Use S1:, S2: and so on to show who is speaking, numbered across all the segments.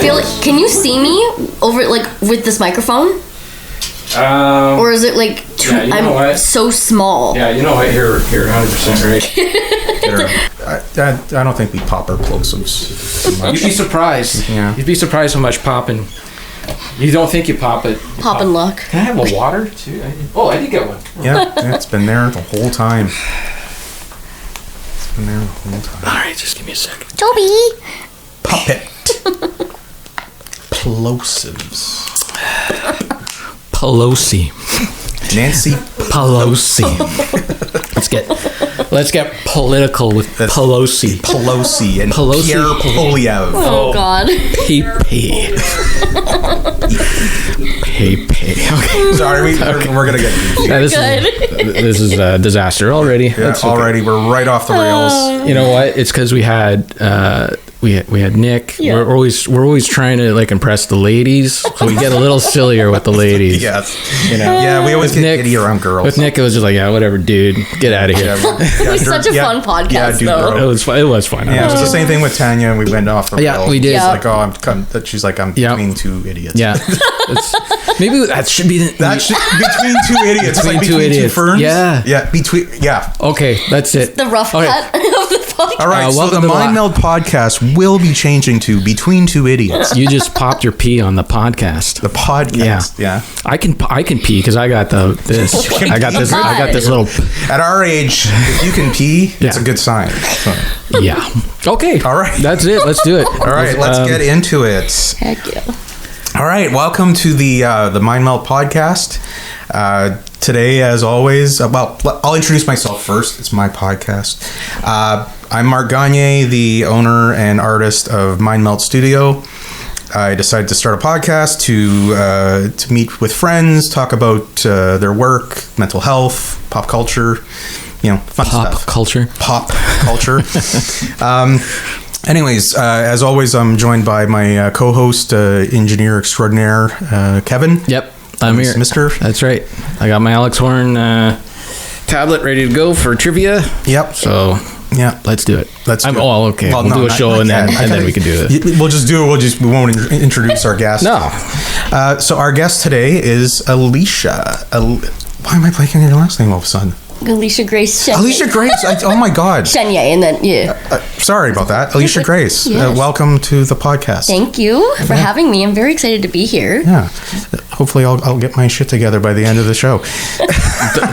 S1: feel like, can you see me over like with this microphone? Or is it like I'm so small?
S2: Yeah, you know what? You're 100%
S3: right. I don't think we pop our plosives much.
S2: You'd be surprised.
S3: Yeah.
S2: You'd be surprised how much popping. You don't think you pop it.
S1: Popping luck.
S2: Can I have a water too? I did get one.
S3: Yeah, it's been there the whole time. It's been there the whole time.
S2: All right, just give me a second.
S1: Toby.
S3: Puppet. Plosives.
S2: Pelosi.
S3: Nancy
S2: Pelosi. Let's get political with Pelosi.
S3: Pelosi and
S2: Pelosi.
S3: Pierre Polyev.
S1: Oh God.
S2: PP. Okay.
S3: Sorry, we're gonna get
S2: this is a disaster already.
S3: Yeah, already we're right off the rails.
S2: You know what? It's because we had Nick.
S1: Yeah.
S2: We're always trying to like impress the ladies, so we get a little sillier with the ladies.
S3: Yes.
S2: You know.
S3: Yeah, we always get giddy around girls.
S2: With Nick, it was just like, yeah, whatever, dude, get out of here.
S1: It was such a fun podcast, though.
S2: It was fun. It was fun.
S3: Yeah, it was the same thing with Tanya, and we went off the rails.
S2: Yeah, we did.
S3: She's like, I'm between two idiots.
S2: Yeah. Maybe that should be
S3: between two idiots.
S2: Between
S3: like
S2: two idiots.
S3: Two ferns.
S2: Yeah. Okay, that's it.
S1: The rough cut of the podcast.
S3: All right, so the Mindmelt Podcast will be changing to Between Two Idiots.
S2: You just popped your pee on the podcast.
S3: The podcast, yeah.
S2: I can pee because I got this. I got this little.
S3: At our age, if you can pee, it's a good sign. So.
S2: Yeah. Okay.
S3: All right.
S2: That's it. Let's do it.
S3: All right, let's get into it.
S1: Heck yeah.
S3: All right, welcome to the Mindmelt Podcast. Today, as always, I'll introduce myself first. It's my podcast. I'm Mark Gagne, the owner and artist of Mindmelt Studio. I decided to start a podcast to meet with friends, talk about their work, mental health, pop culture, fun stuff. Pop culture. Anyways, as always, I'm joined by my co-host, engineer extraordinaire, Kevin.
S2: Yep, I'm here.
S3: Simister.
S2: That's right. I got my Alex Horn tablet ready to go for trivia.
S3: Yep.
S2: So, yeah, let's do it. Okay.
S3: Well,
S2: we'll do a show and then we can do it.
S3: We'll just do it. We won't introduce our guest.
S2: No.
S3: So our guest today is Alicia. Why am I blanking on your last name all of a sudden?
S1: Alicia Grace.
S3: Alicia Grace. Oh my God.
S1: Shenya, and then
S3: sorry about that. Alicia Grace.
S1: Yes.
S3: Welcome to the podcast.
S1: Thank you for having me. I'm very excited to be here.
S3: Yeah. Hopefully I'll get my shit together by the end of the show.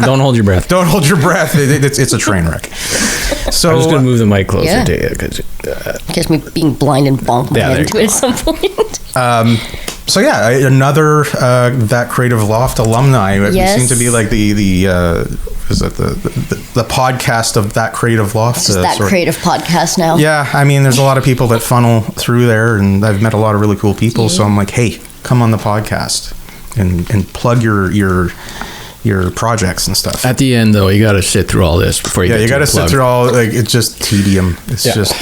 S2: Don't hold your breath.
S3: Don't hold your breath. It's a train wreck. So
S2: I'm just gonna move the mic closer to you because
S1: catch me being blind and bonk my head into it at some point.
S3: So yeah, another That Creative Loft alumni.
S1: Yes.
S3: We seem to be like the podcast of That Creative Loft.
S1: Creative podcast now.
S3: Yeah, I mean, there's a lot of people that funnel through there, and I've met a lot of really cool people. Yeah. So I'm like, hey, come on the podcast and plug your projects and stuff.
S2: At the end, though, you got to sit through all this before you. Yeah,
S3: you got to sit through all. Like, it's just tedium. It's just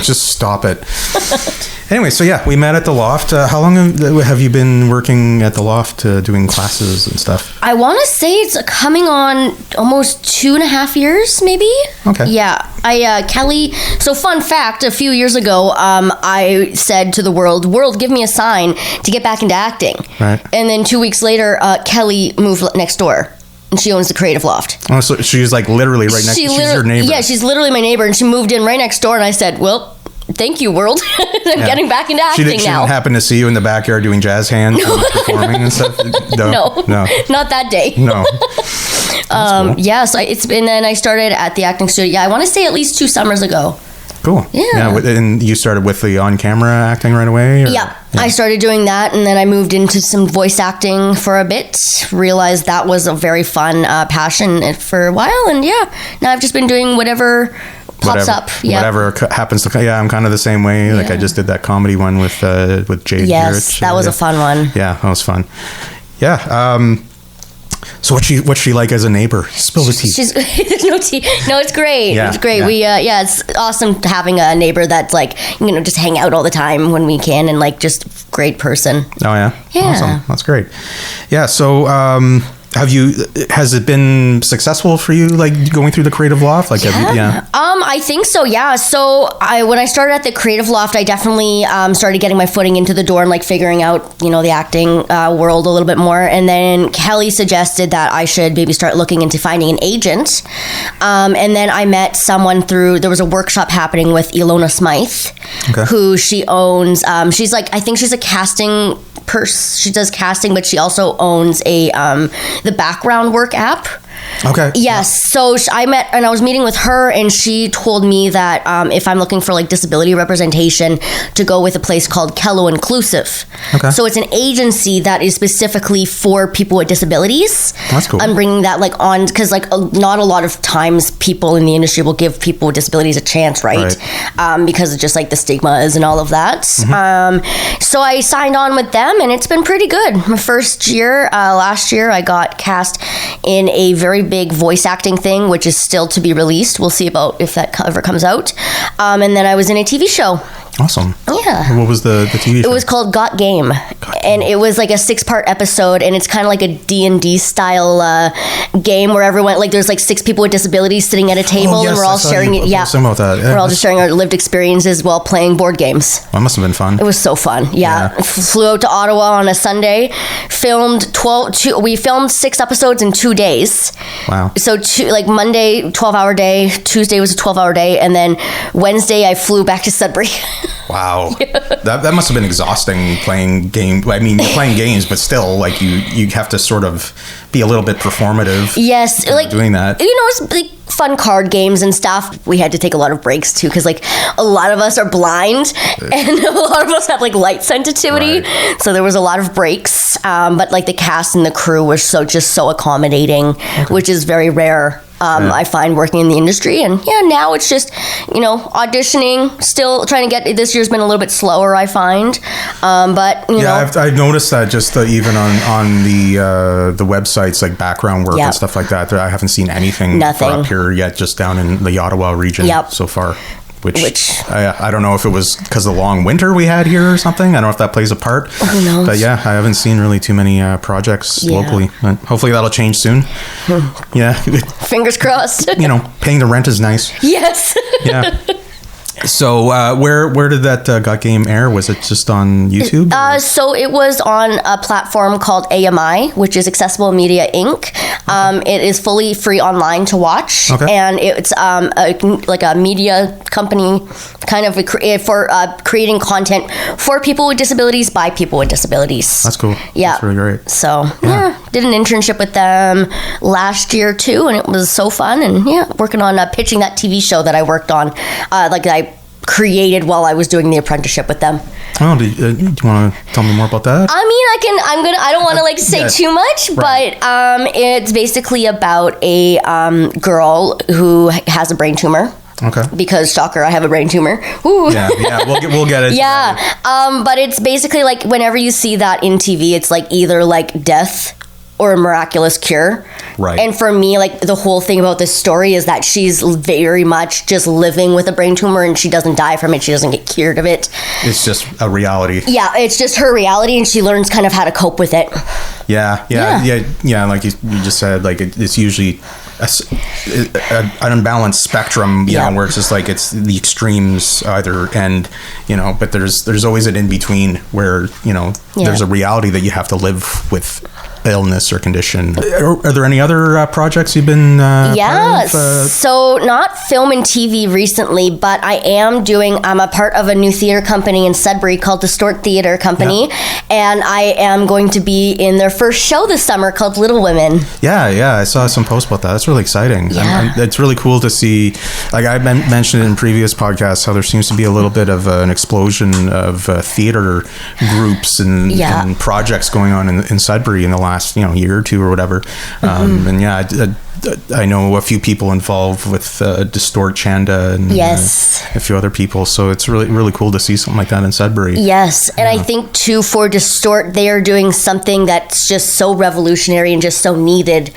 S3: just stop it. Anyway, so yeah, we met at the Loft. How long have you been working at the Loft, doing classes and stuff?
S1: I want to say it's coming on almost 2.5 years, maybe.
S3: Okay.
S1: Yeah, Kelly. So fun fact: a few years ago, I said to the world, give me a sign to get back into acting.
S3: Right.
S1: And then 2 weeks later, Kelly moved next door. And she owns the Creative Loft.
S3: Oh, so she's like literally right next. She's your neighbor.
S1: Yeah, she's literally my neighbor, and she moved in right next door. And I said, well, thank you, world. I'm getting back into acting now. She didn't
S3: happen to see you in the backyard doing jazz hands and performing and stuff?
S1: No, not that day.
S3: No.
S1: Cool. Yeah, so then I started at the acting studio. Yeah, I want to say at least 2 summers ago.
S3: Cool.
S1: Yeah.
S3: And you started with the on-camera acting right away?
S1: Yeah. I started doing that, and then I moved into some voice acting for a bit. Realized that was a very fun passion for a while, and now I've just been doing whatever pops up.
S3: Whatever happens to. Yeah, I'm kind of the same way. Like I just did that comedy one with Jade.
S1: Yes, that was a fun one.
S3: Yeah, that was fun. Yeah. So what's she like as a neighbor? Spill the tea.
S1: There's no tea. No, it's great.
S3: Yeah,
S1: it's great.
S3: Yeah.
S1: It's awesome having a neighbor that's like, just hang out all the time when we can, and like just great person.
S3: Oh yeah.
S1: Yeah.
S3: Awesome. That's great. Yeah. So has it been successful for you, like going through the Creative Loft? Like,
S1: I think so. Yeah. So when I started at the Creative Loft, I definitely started getting my footing into the door and like figuring out, the acting world a little bit more. And then Kelly suggested that I should maybe start looking into finding an agent. And then I met someone there was a workshop happening with Ilona Smythe, who she owns. She's like, I think she's a casting she does casting, but she also owns the background work app.
S3: Okay.
S1: Yes. So I was meeting with her, and she told me that if I'm looking for like disability representation, to go with a place called Kello Inclusive. Okay. So it's an agency that is specifically for people with disabilities.
S3: That's cool.
S1: I'm bringing that like on because like not a lot of times people in the industry will give people with disabilities a chance, right? Because of just like the stigmas and all of that. Mm-hmm. So I signed on with them, and it's been pretty good. My first year, last year, I got cast in a very big voice acting thing, which is still to be released. We'll see about if that ever comes out. And then I was in a TV show.
S3: Awesome.
S1: Yeah.
S3: What was the TV show?
S1: It was called Got Game. And it was like a 6-part episode, and it's kind of like a D&D style game where everyone, like there's like 6 people with disabilities sitting at a table, and we're all sharing it. Yeah.
S3: About that. Yeah,
S1: we're all just sharing our lived experiences while playing board games.
S3: That must have been fun.
S1: It was so fun. Yeah. Flew out to Ottawa on a Sunday, we filmed 6 episodes in 2 days.
S3: Wow.
S1: So like Monday, 12-hour day, Tuesday was a 12-hour day, and then Wednesday I flew back to Sudbury.
S3: Wow. That must have been exhausting playing games. I mean, you're playing games, but still, like, you have to sort of be a little bit performative.
S1: Yes. Like
S3: doing that.
S1: It's like fun card games and stuff. We had to take a lot of breaks, too, because, like, a lot of us are blind, and a lot of us have, like, light sensitivity. Right. So there was a lot of breaks. But, like, the cast and the crew were just so accommodating, which is very rare. I find working in the industry, and now it's just, auditioning, still trying to get, this year's been a little bit slower, I find, but,
S3: I've noticed that just even on the websites, like background work and stuff like that, I haven't seen anything up here yet, just down in the Ottawa region so far. Which I don't know if it was because of the long winter we had here or something. I don't know if that plays a part.
S1: Who knows?
S3: But I haven't seen really too many projects locally. But hopefully that'll change soon. Yeah.
S1: Fingers crossed.
S3: Paying the rent is nice.
S1: Yes.
S3: Yeah. So where did that Got Game air? Was it just on YouTube?
S1: So it was on a platform called AMI, which is Accessible Media Inc. It is fully free online to watch, and it's like a media company kind of for creating content for people with disabilities by people with disabilities.
S3: That's cool.
S1: Yeah.
S3: That's really great.
S1: So did an internship with them last year too, and it was so fun. And working on pitching that TV show that I worked on, I created while I was doing the apprenticeship with them.
S3: Oh, do you want to tell me more about that?
S1: I mean, I don't want to say too much, but it's basically about a girl who has a brain tumor.
S3: Okay.
S1: Because, shocker, I have a brain tumor. Ooh.
S3: Yeah, we'll get it.
S1: Yeah, but it's basically like whenever you see that in TV, it's like either like death or a miraculous cure.
S3: Right.
S1: And for me, like the whole thing about this story is that she's very much just living with a brain tumor, and she doesn't die from it. She doesn't get cured of it. It's just a reality. Yeah, it's just her reality, and she learns kind of how to cope with it. Yeah. Like you just said, like it's usually an unbalanced spectrum, where it's just like it's the extremes either end, but there's always an in between where there's a reality that you have to live with illness or condition. Are there any other projects you've been so not film and TV recently, but I'm a part of a new theater company in Sudbury called Distort Theater Company, and I am going to be in their first show this summer called Little Women. I saw some posts about that. That's really exciting. It's really cool to see, like I mentioned in previous podcasts, how there seems to be a little bit of an explosion of theater groups and projects going on in Sudbury in the last year or two or whatever. And I know a few people involved with Distort Chanda and a few other people, so it's really, really cool to see something like that in Sudbury. And I think too for Distort, they are doing something that's just so revolutionary and just so needed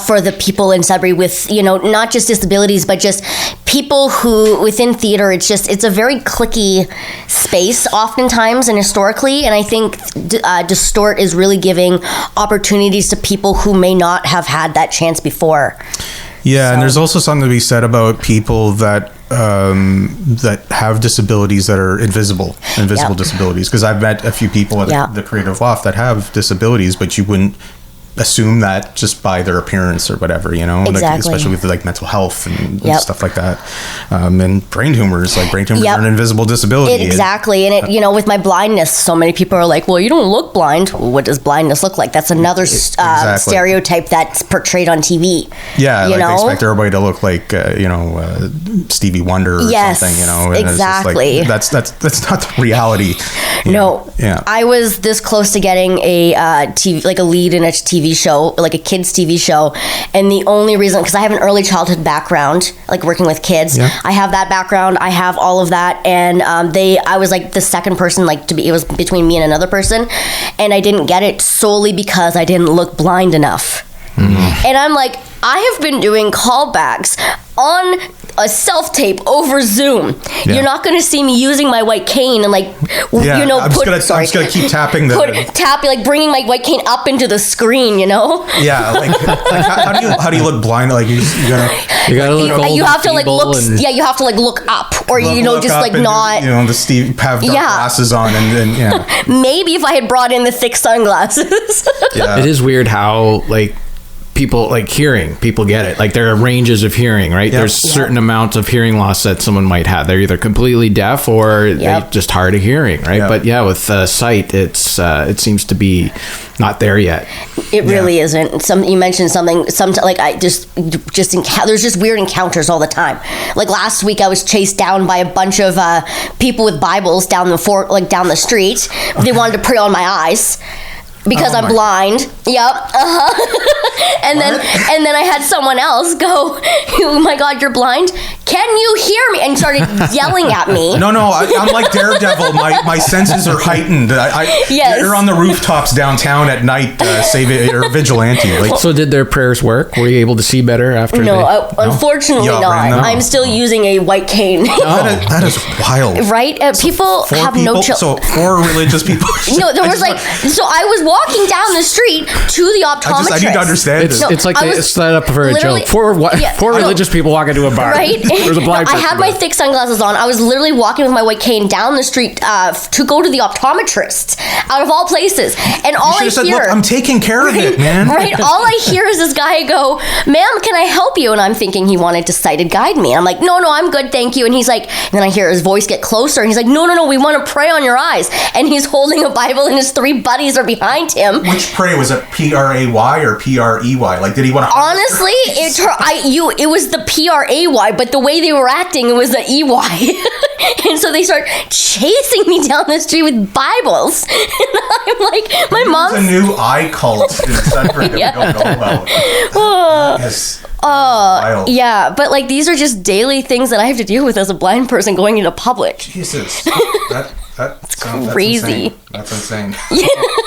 S1: for the people in Sudbury with not just disabilities, but just people who within theater, it's a very cliquey space oftentimes and historically, and I think Distort is really giving opportunities to people who may not have had that chance before.
S3: Yeah, and there's also something to be said about people that have disabilities that are invisible disabilities, because I've met a few people at the Creative Loft that have disabilities, but you wouldn't assume that just by their appearance or whatever,
S1: exactly.
S3: Like, especially with like mental health and stuff like that, and brain tumors are an invisible disability.
S1: Exactly. And with my blindness, so many people are like, well, you don't look blind. Well, what does blindness look like? That's another stereotype that's portrayed on TV.
S3: Yeah, they expect everybody to look like Stevie Wonder or something, and
S1: exactly.
S3: It's just like, that's not the reality.
S1: No.
S3: Yeah.
S1: I was this close to getting a TV, like a lead in a TV show, like a kids TV show, and the only reason, because I have an early childhood background, like working with kids, I have that background, I have all of that, and I was like the second person, like it was between me and another person, and I didn't get it solely because I didn't look blind enough. And I'm like, I have been doing callbacks on a self-tape over Zoom. Yeah. You're not going to see me using my white cane and I'm just going to keep tapping bringing my white cane up into the screen,
S3: Yeah, how do you look blind? Like you gotta look.
S1: You have to look. You have to look up, or look just like not.
S3: The Steve have dark glasses on, and
S1: maybe if I had brought in the thick sunglasses.
S2: It is weird how people hearing, people get it. Like there are ranges of hearing, right? There's certain amounts of hearing loss that someone might have. They're either completely deaf or they just hard of hearing, right? But with sight, it seems to be not there yet.
S1: It really isn't. You mentioned something. There's just weird encounters all the time. Like last week, I was chased down by a bunch of people with Bibles down the street. They wanted to pray on my eyes. Because I'm blind. Yep. And then I had someone else go, oh my God, you're blind? Can you hear me? And started yelling at me.
S3: No, I'm like Daredevil. My senses are heightened. You're on the rooftops downtown at night, or vigilante.
S2: So did their prayers work? Were you able to see better after?
S1: Unfortunately not. I'm still using a white cane.
S3: That is wild.
S1: Right? People have no children.
S3: So 4 religious people.
S1: No, there was so I was walking down the street to the optometrist.
S3: I need to understand this.
S2: It's like it's set up for a joke. Four religious people walk into a bar.
S1: Right?
S2: There's a blind person.
S1: I had my thick sunglasses on. I was literally walking with my white cane down the street to go to the optometrist, out of all places. And all I hear...
S3: Look, I'm taking care of it, man.
S1: Right? All I hear is this guy go, ma'am, can I help you? And I'm thinking he wanted to sighted guide me. I'm like, no, I'm good, thank you. And he's like... And then I hear his voice get closer, and he's like, no, we want to pray on your eyes. And he's holding a Bible, and his 3 buddies are behind him.
S3: Which pray? Was it P-R-A-Y or P-R-E-Y? Like, did he want to...
S1: Honestly, it was the P-R-A-Y, but the way they were acting, it was the E-Y. And so they start chasing me down the street with Bibles. And I'm like, my mom's...
S3: There's a new eye cult in Sudbury that we don't know about.
S1: Yeah, but these are just daily things that I have to deal with as a blind person going into public.
S3: Jesus. That's
S1: crazy.
S3: That's insane.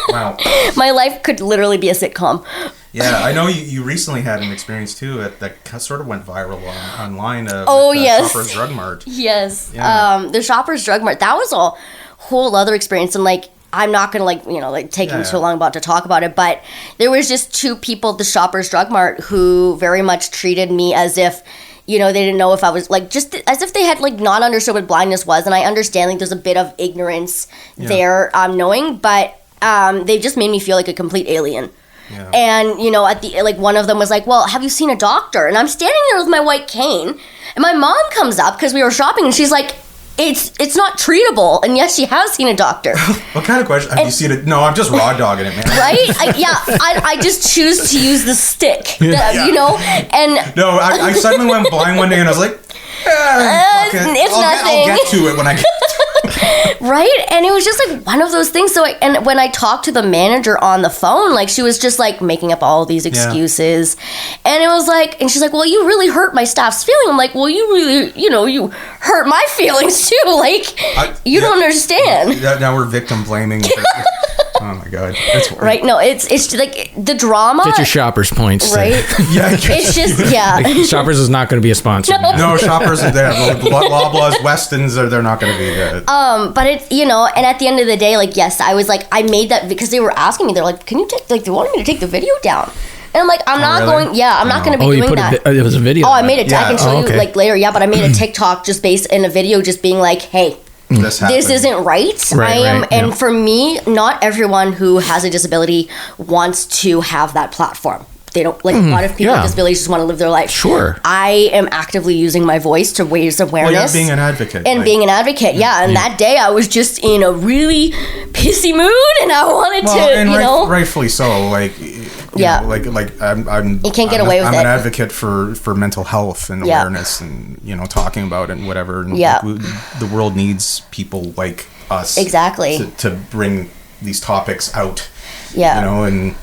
S3: Wow.
S1: My life could literally be a sitcom.
S3: Yeah, I know you recently had an experience too that sort of went viral online.
S1: Yes.
S3: Shoppers Drug Mart.
S1: Yes. Yeah. The Shoppers Drug Mart. That was a whole other experience, and I'm not gonna taking too long to talk about it, but there was just 2 people at the Shoppers Drug Mart who very much treated me as if they didn't know if I was just as if they had not understood what blindness was. And I understand there's a bit of ignorance there, knowing, but they just made me feel like a complete alien. Yeah. And at the one of them was like, well, have you seen a doctor? And I'm standing there with my white cane, and my mom comes up because we were shopping, and she's like, it's not treatable. And yes, she has seen a doctor.
S3: What kind of question? Have you seen it? No, I'm just raw dogging it, man.
S1: Right? I just choose to use the stick. And
S3: no, I suddenly went blind one day, and I was like,
S1: it's nothing.
S3: I'll get to it when I get to it.
S1: Right? And it was just one of those things. So and when I talked to the manager on the phone, she was just making up all these excuses. And it was and she's like, well, you really hurt my staff's feeling. I'm like, well, you really, you hurt my feelings too. You don't understand.
S3: Now we're victim blaming. Oh my God. That's
S1: right? No, it's like the drama.
S2: Get your Shoppers points.
S1: Right? It's just,
S2: Like, Shoppers is not going to be a sponsor.
S3: No, Shoppers are there. Loblaws, Westons, they're not going to be good.
S1: But it's, and at the end of the day, like, yes, I was like, I made that because they were asking me, they're like, can you take, like, they wanted me to take the video down. And I'm like, I'm not going to be doing that.
S2: It was a video.
S1: Oh, I made it. I can show you like later. Yeah, but I made a TikTok just based in a video, just being like, hey, this isn't right. And for me, not everyone who has a disability wants to have that platform. They don't, like, a lot of people with disabilities just want to live their life.
S2: Sure.
S1: I am actively using my voice to raise awareness.
S3: Well, being an advocate.
S1: And being an advocate, And that day I was just in a really pissy mood and I wanted to,
S3: rightfully so. Like, I'm
S1: you can't get away with it.
S3: I'm an advocate for mental health and awareness and, talking about it and whatever. And the world needs people like us.
S1: Exactly.
S3: To bring these topics out.
S1: Yeah.
S3: And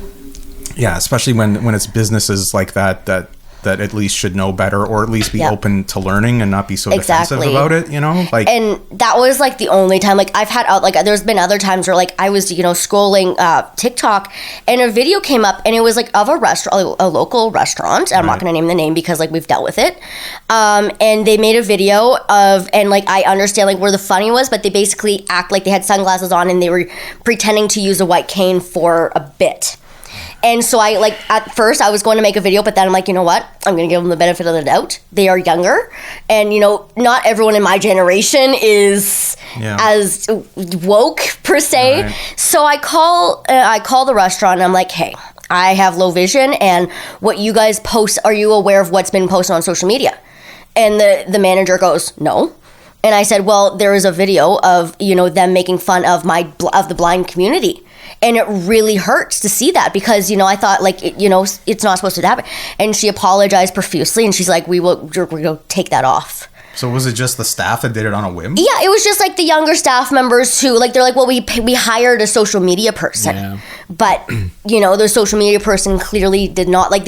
S3: especially when it's businesses like that at least should know better, or at least be open to learning and not be so defensive about it, like. And
S1: that was like the only time, like, I've had there's been other times where, like, I was scrolling TikTok and a video came up and it was like of a restaurant, a local restaurant. I'm not going to name the name because, like, we've dealt with it, and they made a video of, and, like, I understand, like, where the funny was, but they basically act like they had sunglasses on and they were pretending to use a white cane for a bit. And so I, like, at first I was going to make a video, but then I'm like, you know what? I'm going to give them the benefit of the doubt. They are younger. And, not everyone in my generation is as woke, per se. Right. So I call the restaurant and I'm like, hey, I have low vision, and what you guys post, are you aware of what's been posted on social media? And the manager goes, no. And I said, well, there is a video of, them making fun of the blind community. And it really hurts to see that because, I thought, like, it's not supposed to happen. And she apologized profusely and she's like, we're going to take that off.
S3: So was it just the staff that did it on a whim?
S1: Yeah, it was just like the younger staff members who, like, they're like, well, we hired a social media person. Yeah. But, the social media person clearly did not, like,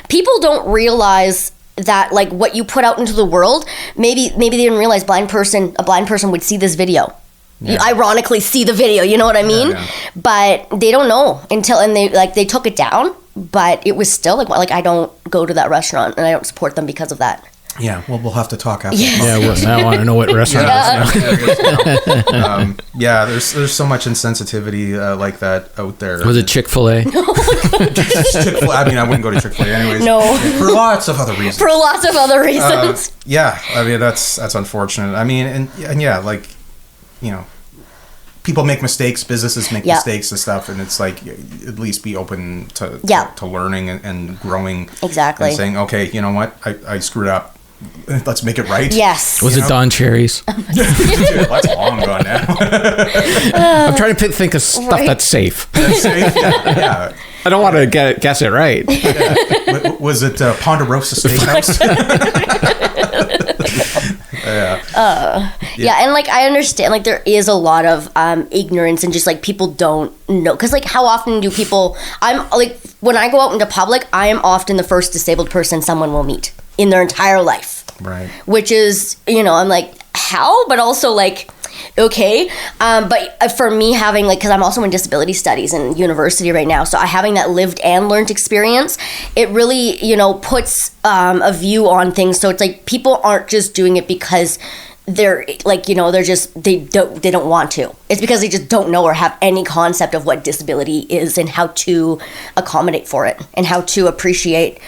S1: people don't realize that, like, what you put out into the world, maybe they didn't realize a blind person would see this video. Yeah. You ironically see the video, you know what I mean? Yeah. But they don't know and they took it down, but it was still like I don't go to that restaurant and I don't support them because of that.
S3: Yeah, well, we'll have to talk after.
S1: Yes.
S2: Yeah, I want to know what restaurant
S3: it is. There's so much insensitivity like that out there.
S2: Was it Chick-fil-A?
S3: Chick-fil-A. I mean, I wouldn't go to Chick-fil-A anyways.
S1: No.
S3: For lots of other reasons. I mean, that's unfortunate. I mean, and yeah, like, people make mistakes, businesses make mistakes and stuff, and it's like, at least be open to learning and growing.
S1: Exactly.
S3: And saying, okay, you know what, I screwed up. Let's make it right.
S1: Yes.
S2: Was it Don Cherry's?
S3: Dude, that's long gone now.
S2: I'm trying to think of stuff that's safe.
S3: That's safe, yeah.
S2: I don't want to guess it right.
S3: Yeah. Was it Ponderosa Steakhouse?
S1: And, like, I understand, like, there is a lot of ignorance and just, like, people don't know, because, like, how often do people, I'm like, when I go out into public, I am often the first disabled person someone will meet in their entire life,
S3: right?
S1: Which is, I'm like, how? But also, like, okay, but for me, having, like, because I'm also in disability studies in university right now, so having that lived and learned experience, it really, puts a view on things. So it's like people aren't just doing it because they're, like, they're just, they don't want to. It's because they just don't know or have any concept of what disability is and how to accommodate for it and how to appreciate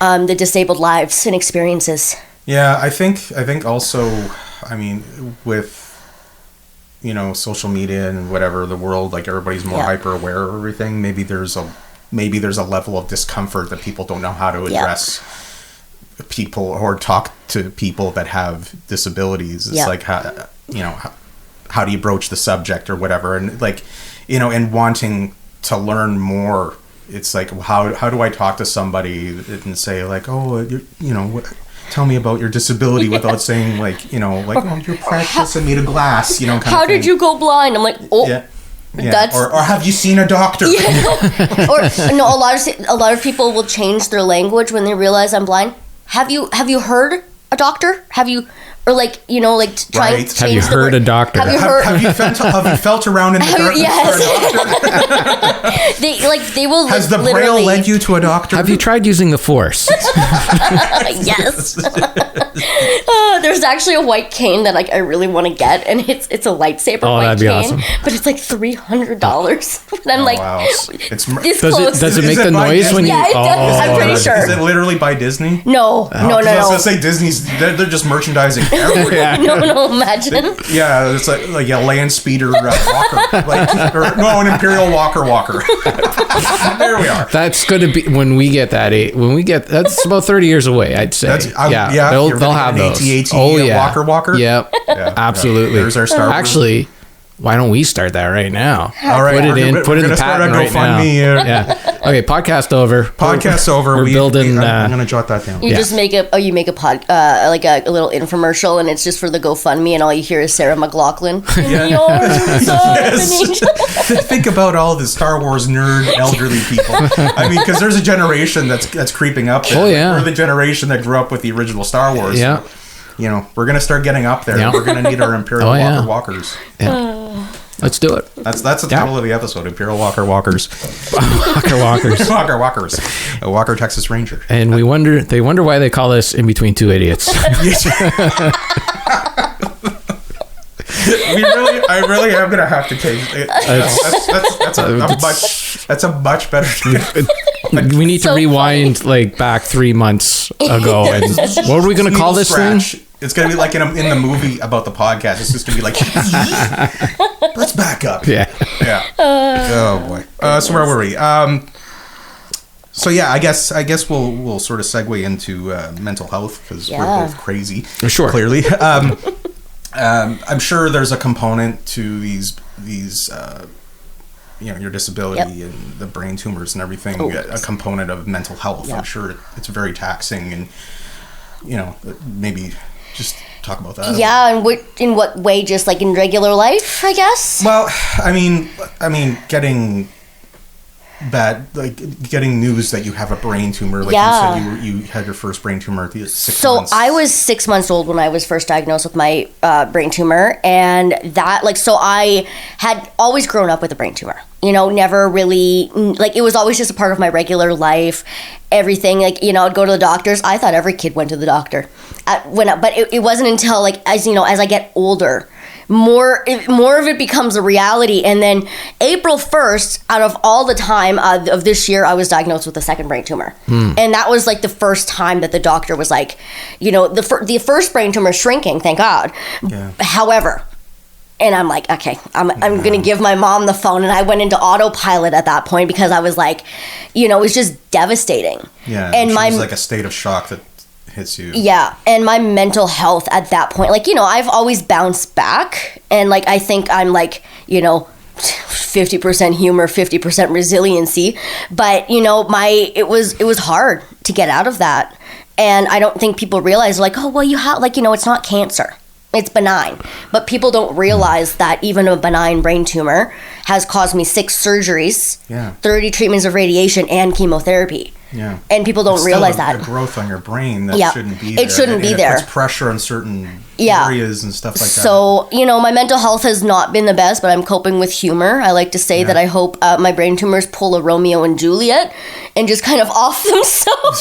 S1: the disabled lives and experiences.
S3: Yeah, I think also, I mean, with social media and whatever, the world, like, everybody's more hyper aware of everything. Maybe there's a level of discomfort that people don't know how to address people or talk to people that have disabilities. It's like, how do you broach the subject or whatever? And, like, and wanting to learn more, it's like, how do I talk to somebody and say, like, oh, tell me about your disability without saying, like, oh, you're precious and made of glass, kind
S1: how
S3: of
S1: did you go blind? I'm like, oh, that's...
S3: Or have you seen a doctor?
S1: Yeah. Or, no, a lot of people will change their language when they realize I'm blind. Have you heard a doctor? or like, you know, like trying to change
S2: Have you heard a doctor?
S3: Have you felt around in the darkness for a doctor?
S1: they will
S3: Has the Braille led you to a doctor?
S2: Have you tried using the Force?
S1: Yes. There's actually a white cane that like I really want to get, and it's a lightsaber white cane, awesome. But it's like $300. And I'm like,
S3: wow.
S2: Does it make the noise when you?
S1: Yeah, it does. I'm pretty sure.
S3: Is it literally by Disney?
S1: No.
S3: I was gonna say Disney's. They're just merchandising everywhere.
S1: No, imagine.
S3: It's like a land speeder walker, an Imperial Walker. There we are.
S2: That's going to be when we get that. That's about 30 years away, I'd say. They'll have those.
S3: Walker.
S2: Yep. Yeah, absolutely.
S3: There's our Star Wars.
S2: Actually, why don't we start that right now?
S3: All right,
S2: put in the patent right now. Yeah. Okay, podcast over.
S3: We're
S2: building.
S3: I'm gonna jot that down.
S1: You just make a like a little infomercial, and it's just for the GoFundMe, and all you hear is Sarah McLachlan.
S3: Think about all the Star Wars nerd elderly people. I mean, because there's a generation that's creeping up there. We're the generation that grew up with the original Star Wars.
S2: Yeah.
S3: You know, we're gonna start getting up there. Yeah. We're gonna need our Imperial Walkers.
S2: Yeah. Let's do it.
S3: That's the title of the episode: Imperial Walkers.
S2: Walkers.
S3: A Walker Texas Ranger.
S2: And they wonder why they call us In Between Two Idiots.
S3: I really am gonna have to take it. That's a much better.
S2: We need to rewind back 3 months ago. And what are we gonna call this thing?
S3: It's gonna be like in the movie about the podcast. It's just gonna be like, let's back up.
S2: Yeah.
S3: Oh boy. So where were we? So yeah, I guess we'll sort of segue into mental health because we're both crazy.
S2: Sure.
S3: Clearly. I'm sure there's a component to these your disability and the brain tumors and everything. A component of mental health. I'm sure it's very taxing, and maybe just talk about that.
S1: Yeah, and in what way? Just like in regular life, I guess.
S3: Well, I mean, getting news that you have a brain tumor. You said you had your first brain tumor at 6 months.
S1: So I was 6 months old when I was first diagnosed with my brain tumor, and that I had always grown up with a brain tumor. Never really it was always just a part of my regular life. Everything I'd go to the doctors. I thought every kid went to the doctor. But it wasn't until as I get older, more of it becomes a reality. And then April 1st, out of all the time of this year, I was diagnosed with a second brain tumor. And that was the first time that the doctor was the first brain tumor is shrinking, thank God. Yeah. However, and I'm like, okay, I'm going to give my mom the phone. And I went into autopilot at that point because I was it was just devastating.
S3: Yeah. And it was a state of shock that hits you.
S1: Yeah. And my mental health at that point, I've always bounced back. And I think I'm 50% humor, 50% resiliency. But, it was hard to get out of that. And I don't think people realize you have, it's not cancer. It's benign, but people don't realize that even a benign brain tumor has caused me 6 surgeries, 30 treatments of radiation, and chemotherapy.
S3: Yeah,
S1: and people don't realize that
S3: a growth on your brain that shouldn't be there.
S1: It shouldn't be there.
S3: It puts pressure on certain areas and stuff like that.
S1: So my mental health has not been the best, but I'm coping with humor. I like to say that I hope my brain tumors pull a Romeo and Juliet and just kind of off themselves.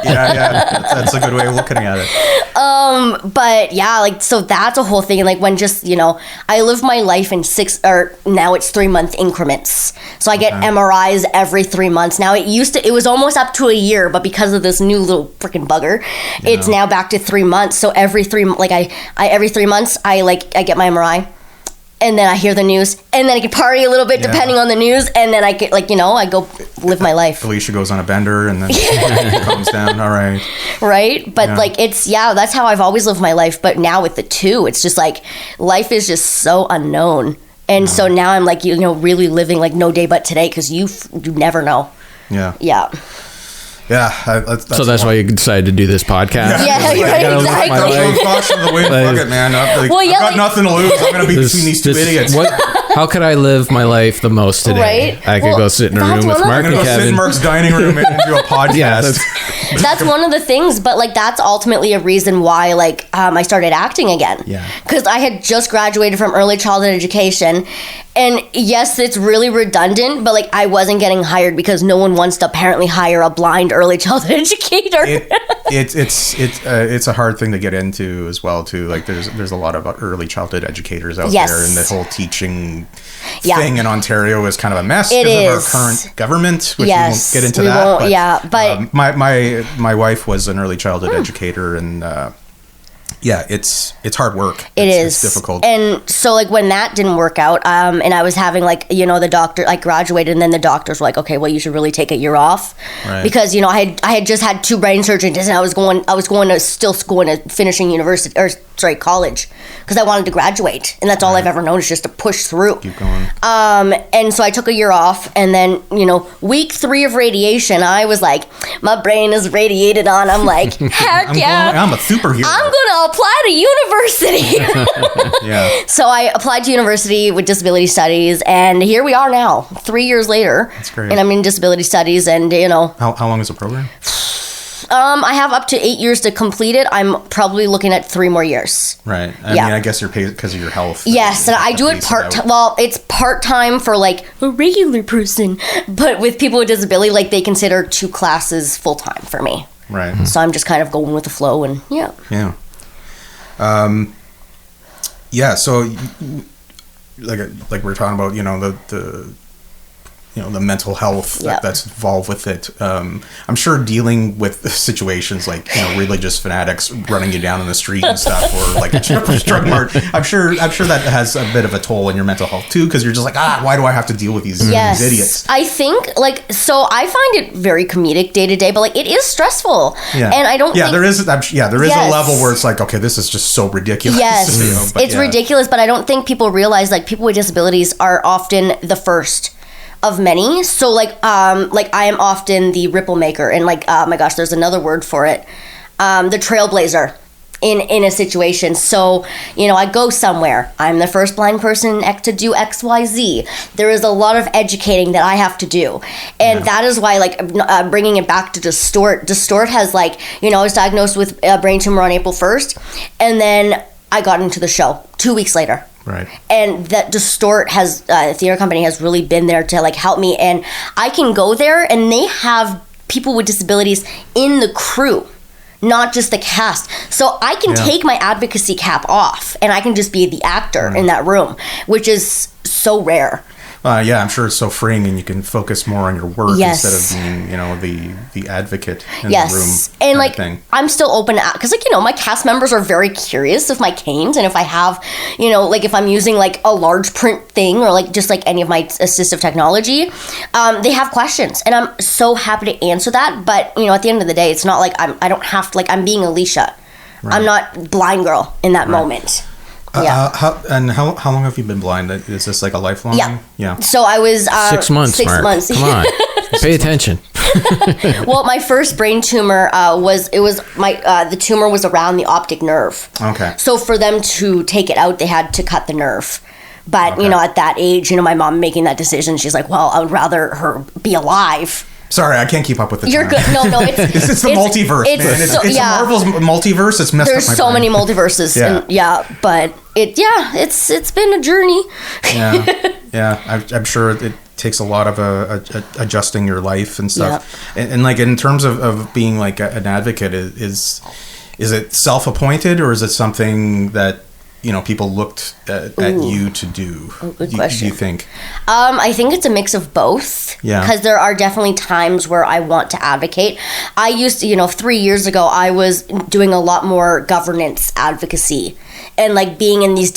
S3: yeah, that's a good way of looking at it.
S1: But so that's a whole thing. And when I live my life in now it's 3 month increments. So I get MRIs every 3 months. Now it was almost up to a year, but because of this new little freaking bugger, it's now back to 3 months. So every 3 every 3 months I get my MRI. And then I hear the news, and then I can party a little bit depending on the news, and then I get I go live my life.
S3: Alicia goes on a bender, and then comes down. All right,
S1: right. But that's how I've always lived my life. But now with the 2, it's just life is just so unknown, and so now I'm really living no day but today because you never know.
S3: Yeah.
S1: Yeah,
S3: that's
S2: why you decided to do this podcast.
S1: Yeah, right, exactly.
S3: Fuck it, man. I've got nothing to lose. I'm going to be between these 2 idiots.
S2: how could I live my life the most today?
S1: Right?
S2: I could go sit in a room with Mark and Kevin.
S3: Sit in Mark's dining room and do a podcast.
S1: That's one of the things, but like that's ultimately a reason why like I started acting again.
S3: Yeah.
S1: Because I had just graduated from early childhood education, and yes, it's really redundant, but like I wasn't getting hired because no one wants to apparently hire a blind early childhood educator.
S3: It's a hard thing to get into as well too. Like there's a lot of early childhood educators out there, and the whole teaching thing in Ontario is kind of a mess because of our current government, which we won't get into that. But my wife was an early childhood educator, and it's hard work. It's difficult. And
S1: so like when that didn't work out, and I was having like, the doctor, I graduated, and then the doctors were like, okay, well, you should really take a year off. Right. Because, I had just had 2 brain surgeries, and I was going to finishing college, because I wanted to graduate, and that's all I've ever known is just to push through.
S3: Keep going.
S1: And so I took a year off, and then, week 3 of radiation, I was like, my brain is radiated on. I'm like, heck
S3: I'm a superhero.
S1: I'm going to apply to university.
S3: Yeah.
S1: So I applied to university with disability studies, and here we are now, 3 years later.
S3: That's great.
S1: And I'm in disability studies, and
S3: How long is the program?
S1: I have up to 8 years to complete it. I'm probably looking at 3 more years.
S3: Right. I mean, I guess you're paid because of your health.
S1: Yes, and I do it part-time. Well, it's part-time for like a regular person, but with people with disability, like they consider 2 classes full-time for me.
S3: Right.
S1: So I'm just kind of going with the flow, and
S3: Yeah. So like we're talking about, the mental health that's involved with it. I'm sure dealing with situations like religious fanatics running you down in the street and stuff, or like a drug mart. I'm sure that has a bit of a toll on your mental health too, because you're just like, why do I have to deal with these idiots?
S1: I think so I find it very comedic day to day, but like it is stressful.
S3: Yeah.
S1: And I don't.
S3: Yeah, there is a level where it's like, okay, this is just so ridiculous.
S1: Yes, it's ridiculous, but I don't think people realize like people with disabilities are often the first of many. So like I am often the ripple maker, and like my gosh, there's another word for it, the trailblazer in a situation. So I go somewhere, I'm the first blind person to do XYZ. There is a lot of educating that I have to do, and that is why bringing it back to Distort has I was diagnosed with a brain tumor on April 1st, and then I got into the show 2 weeks later.
S3: Right.
S1: And that Distort has, theater company has really been there to help me. And I can go there, and they have people with disabilities in the crew, not just the cast. So I can take my advocacy cap off, and I can just be the actor in that room, which is so rare.
S3: I'm sure it's so freeing, and you can focus more on your work instead of being, the advocate in the room.
S1: And I'm still open to, because my cast members are very curious of my canes, and if I have, if I'm using a large print thing, or just any of my assistive technology, they have questions, and I'm so happy to answer that. But at the end of the day, it's not like I don't have to, I'm being Alicia. Right. I'm not blind girl in that moment.
S3: How long have you been blind? Is this like a lifelong? Yeah.
S1: So I was
S2: 6 months.
S1: 6 months.
S2: Come on, pay attention.
S1: Well, my first brain tumor the tumor was around the optic nerve.
S3: Okay.
S1: So for them to take it out, they had to cut the nerve. But at that age, my mom making that decision, she's like, well, I would rather her be alive.
S3: Sorry, I can't keep up with the time.
S1: You're good. No,
S3: it's the multiverse, man. It's Marvel's multiverse. It's messed up my brain.
S1: There's so many multiverses. But it's been a journey. I'm sure it takes a lot of adjusting your life and stuff. And in terms of being an advocate, is it self-appointed, or is it something that people looked at you to do? Good question.
S3: Do you think?
S1: I think it's a mix of both.
S3: Yeah.
S1: Because there are definitely times where I want to advocate. I used to, 3 years ago, I was doing a lot more governance advocacy. And being in these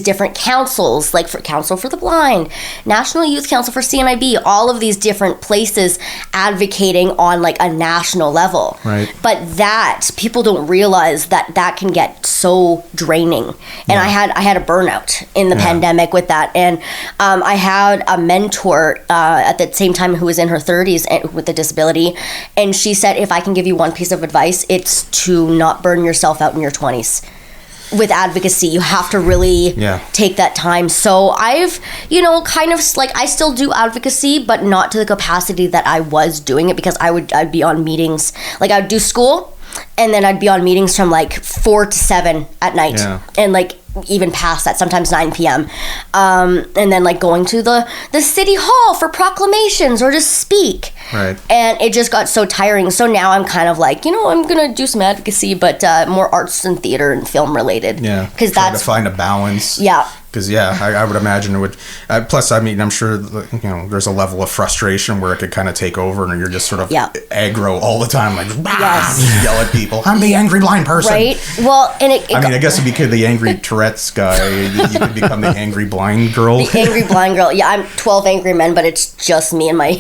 S1: different councils, for Council for the Blind, National Youth Council for CNIB, all of these different places advocating on a national level.
S3: Right.
S1: But that people don't realize that can get so draining. And I had a burnout in the pandemic with that. And I had a mentor at the same time who was in her 30s with a disability, and she said, if I can give you one piece of advice, it's to not burn yourself out in your 20s. with advocacy. You have to really take that time. So I've, kind of like, I still do advocacy, but not to the capacity that I was doing it, because I'd be on meetings. Like, I'd do school, and then I'd be on meetings from like 4 to 7 at night, and like even past that, sometimes 9 p.m. And then like going to the city hall for proclamations or to speak.
S3: Right.
S1: And it just got so tiring. So now I'm kind of like, I'm going to do some advocacy, but more arts and theater and film related.
S3: Yeah.
S1: Because that's
S3: to find a balance.
S1: Yeah.
S3: Because, I would imagine it would. Plus, I mean, I'm sure, there's a level of frustration where it could kind of take over and you're just sort of aggro all the time. Like, yell at people. I'm the angry blind person.
S1: Right. Well, and
S3: I guess if you could the angry Tourette's guy, you could become the angry blind girl.
S1: The angry blind girl. Yeah, I'm 12 angry men, but it's just me and my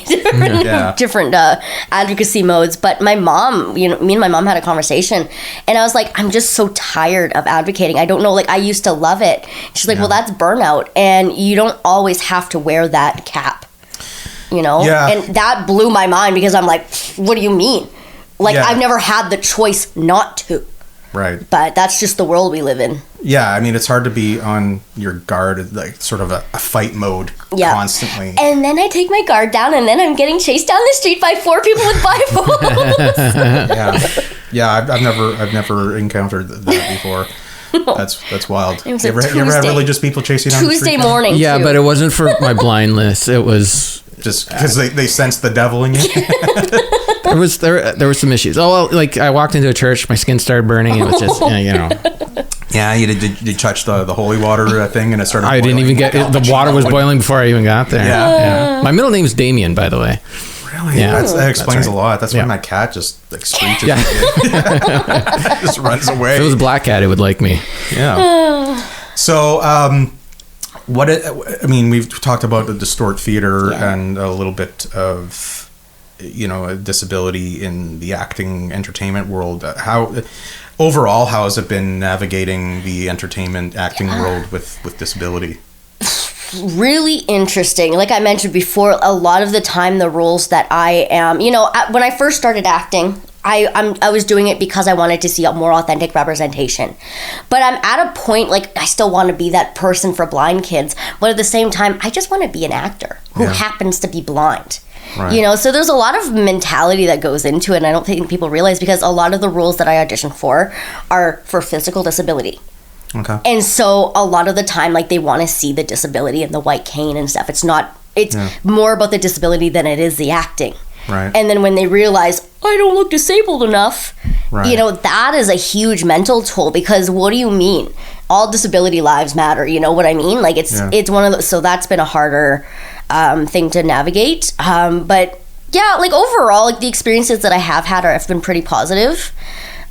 S1: different advocacy modes. But my mom, me and my mom had a conversation, and I was like, I'm just so tired of advocating. I don't know, like, I used to love it. She's like, well, that's burnout, and you don't always have to wear that cap, and that blew my mind, because I'm like, what do you mean? Like, I've never had the choice not to.
S3: Right.
S1: But that's just the world we live in.
S3: Yeah, I mean, it's hard to be on your guard, like sort of a fight mode constantly.
S1: And then I take my guard down, and then I'm getting chased down the street by 4 people with Bibles.
S3: I've never encountered that before. That's wild.
S1: It was
S3: you ever had religious people chase you down
S1: Tuesday
S3: the street?
S1: morning.
S2: Yeah, but it wasn't for my blindness. It was
S3: just because they sensed the devil in you.
S2: there were some issues. Oh, well, like I walked into a church, my skin started burning. It was just
S3: Yeah, you did touch the holy water thing, and it started.
S2: I didn't even get the water was boiling before I even got there. Yeah. My middle name is Damien, by the way.
S3: Really? Yeah, that explains a lot. That's why my cat just like screeches. Just runs away.
S2: If it was a black cat, it would like me.
S3: Yeah. So, we've talked about the Distort Theater and a little bit of, a disability in the acting entertainment world. How has it been navigating the entertainment acting world with disability?
S1: Really interesting. Like I mentioned before, a lot of the time the roles that I am, when I first started acting, I was doing it because I wanted to see a more authentic representation. But I'm at a point, like, I still want to be that person for blind kids, but at the same time, I just want to be an actor who happens to be blind. Right. So there's a lot of mentality that goes into it, and I don't think people realize, because a lot of the roles that I audition for are for physical disability.
S3: Okay.
S1: And so a lot of the time, like, they want to see the disability and the white cane and stuff. It's more about the disability than it is the acting.
S3: Right.
S1: And then when they realize, I don't look disabled enough, that is a huge mental toll, because what do you mean? All disability lives matter, you know what I mean? Like, it's one of those, so that's been a harder thing to navigate. But yeah, like, overall, like, the experiences that I have had have been pretty positive.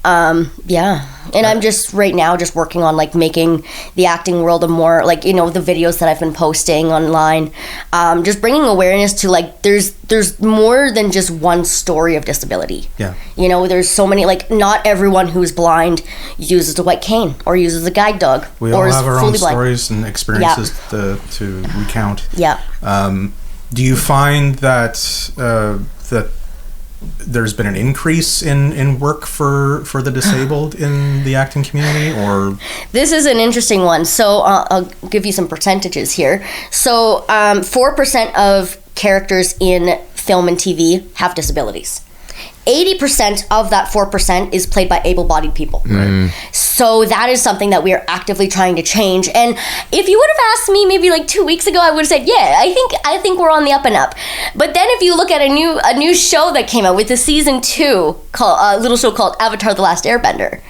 S1: And I'm just right now just working on, like, making the acting world a more, like, the videos that I've been posting online, just bringing awareness to, like, there's more than just one story of disability. There's so many, like, not everyone who's blind uses a white cane or uses a guide dog.
S3: We all have our own stories and experiences to recount. Do you find that there's been an increase in work for the disabled in the acting community, or? This
S1: is an interesting one. So I'll give you some percentages here. So 4% of characters in film and TV have disabilities. 80% of that 4% is played by able-bodied people. So that is something that we are actively trying to change. And if you would have asked me maybe like 2 weeks ago, I would have said, I think we're on the up and up. But then if you look at a new show that came out with the season 2, called a little show called Avatar: The Last Airbender,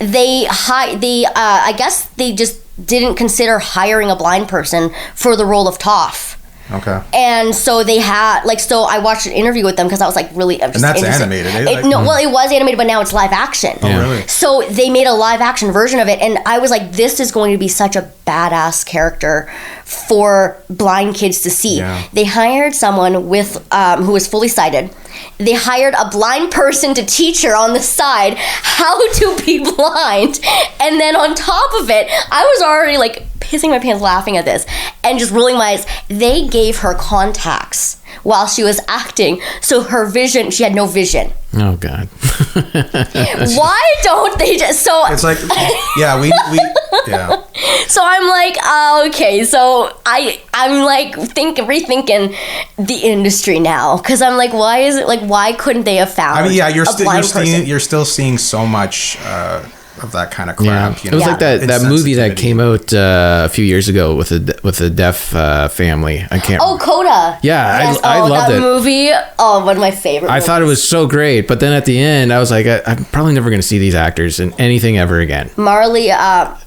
S1: I guess they just didn't consider hiring a blind person for the role of Toph.
S3: Okay.
S1: And so they had, like, so I watched an interview with them because I was like really just
S3: and that's animated.
S1: Well, it was animated, but now it's live action.
S3: Oh, really?
S1: So they made a live action version of it, and I was like, this is going to be such a badass character for blind kids to see.
S3: Yeah.
S1: They hired someone with who was fully sighted. They hired a blind person to teach her on the side how to be blind, and then on top of it, I was already like pissing my pants laughing at this and just rolling my eyes. They gave her contacts while she was acting. So her vision, she had no vision.
S2: Oh God.
S1: Why don't they just, so
S3: it's like, yeah, we yeah.
S1: So I'm like, okay, so I'm like rethinking the industry now, because I'm like, why is it like, why couldn't they have found?
S3: I mean, yeah, you're
S1: you're
S3: still seeing so much of that kind of crap.
S2: It was like that movie that came out a few years ago with a deaf family. I can't.
S1: Oh, Coda.
S2: Yeah,
S1: yes.
S2: I loved
S1: that
S2: it.
S1: movie. Oh, one of my favorite.
S2: I thought it was so great, but then at the end, I was like, I'm probably never going to see these actors in anything ever again.
S1: Marley.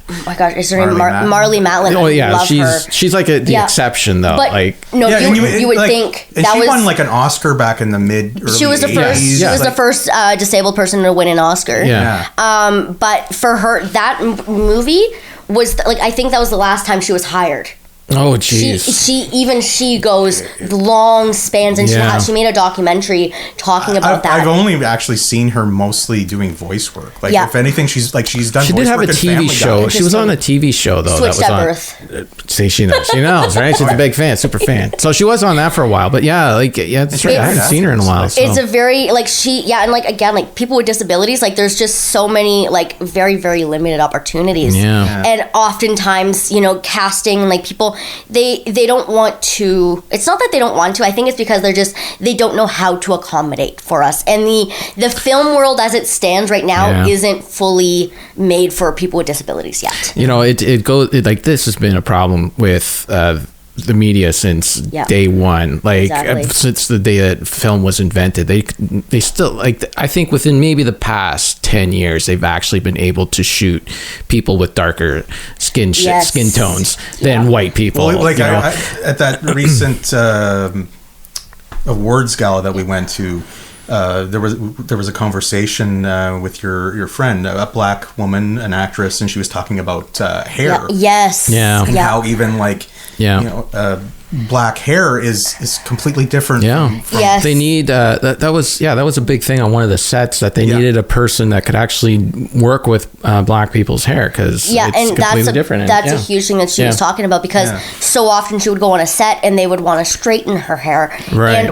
S1: Oh my gosh, is her name Marley Matlin?
S2: Oh yeah, she's like the exception though.
S1: But
S2: like
S1: no, you would think
S3: and
S1: that
S3: she
S1: was
S3: won like an Oscar back in the mid.
S1: She was the first. She was the first disabled person to win an Oscar.
S2: Yeah.
S1: But for her, that movie was like, I think that was the last time she was hired.
S2: Oh jeez.
S1: She goes long spans, and she made a documentary talking about that.
S3: I've only actually seen her mostly doing voice work. Like if anything, she's done.
S2: She
S3: voice
S2: did have
S3: work
S2: a TV show. She was on a TV show though.
S1: Switched
S2: that
S1: at
S2: was
S1: birth.
S2: See, she knows, right? She's a big fan, super fan. So she was on that for a while. But that's right. I haven't seen her in a while. So.
S1: It's a very and like again, like people with disabilities, like there's just so many like very, very limited opportunities.
S2: Yeah.
S1: And oftentimes, casting, like people, they don't want to. It's not that they don't want to. I think it's because they don't know how to accommodate for us. And the film world as it stands right now isn't fully made for people with disabilities yet.
S2: It goes like this has been a problem with the media since day one. Like since the day that film was invented, they still like. I think within maybe the past 10 years, they've actually been able to shoot people with darker skin tones than white people.
S3: Well, like at that recent awards gala that we went to. There was a conversation with your friend, a black woman, an actress, and she was talking about hair. And how even like black hair is completely different.
S2: They need that was a big thing on one of the sets, that they needed a person that could actually work with black people's hair, because it's completely different.
S1: That's a huge thing that she was talking about, because so often she would go on a set and they would want to straighten her hair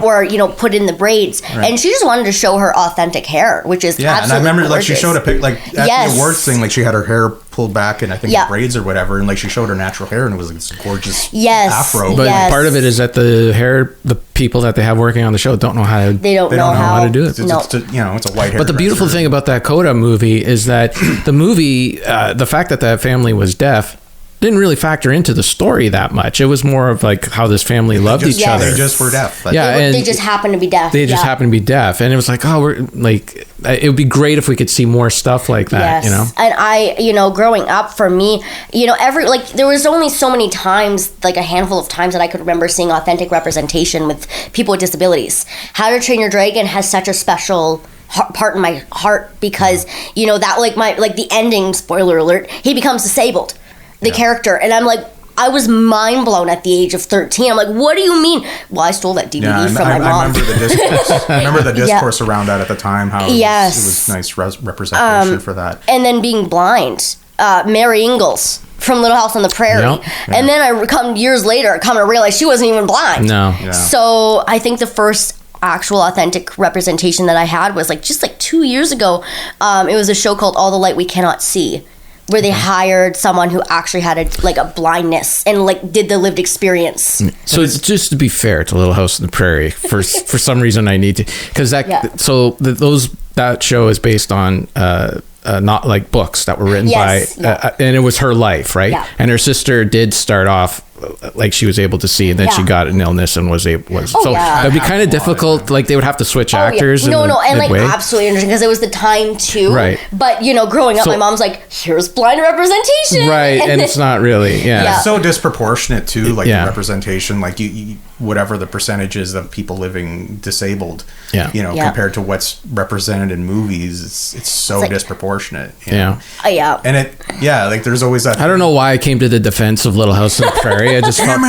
S1: or put in the braids, and she just wanted to show her authentic hair, which is absolutely
S3: and I remember
S1: gorgeous.
S3: like she showed a pic at the awards thing, like she had her hair pulled back and I think braids or whatever, and like she showed her natural hair and it was like this gorgeous afro.
S2: But part of it is that the people that they have working on the show don't know how to
S1: they don't know
S2: how to do it.
S3: It's a white hair.
S2: But the beautiful thing about that Coda movie is that the movie, the fact that that family was deaf, didn't really factor into the story that much. It was more of like how this family loved each other.
S3: They just were deaf. Like,
S1: they just happened to be deaf.
S2: They just happened to be deaf, and it was like, we're like, it would be great if we could see more stuff like that.
S1: And I, growing up, for me, there was only so many times, like a handful of times that I could remember seeing authentic representation with people with disabilities. How to Train Your Dragon has such a special part in my heart, because that like the ending, spoiler alert, he becomes disabled. The character, and I'm like, I was mind blown at the age of 13. I'm like, what do you mean? Well, I stole that DVD from my mom.
S3: I remember the discourse around that at the time. How it was nice representation for that.
S1: And then being blind, Mary Ingalls from Little House on the Prairie, and then I come years later, to realize she wasn't even blind. So I think the first actual authentic representation that I had was just 2 years ago. It was a show called All the Light We Cannot See, where they hired someone who actually had a blindness and did the lived experience.
S2: So it's just to be fair to Little House on the Prairie, for some reason I need to, because that show is based on not like books that were written by and it was her life, right? And her sister did start off like she was able to see, and then she got an illness and it'd be kind of difficult. Like they would have to switch actors.
S1: And absolutely understand, because it was the time too.
S2: Right.
S1: But growing up, my mom's like, here's blind representation.
S2: Right, and it's not really.
S3: It's so disproportionate too. Like the representation, like you whatever the percentages of people living disabled. Compared to what's represented in movies, it's so disproportionate. And like there's always that.
S2: I don't know why I came to the defense of Little House on the Prairie. way. I just felt.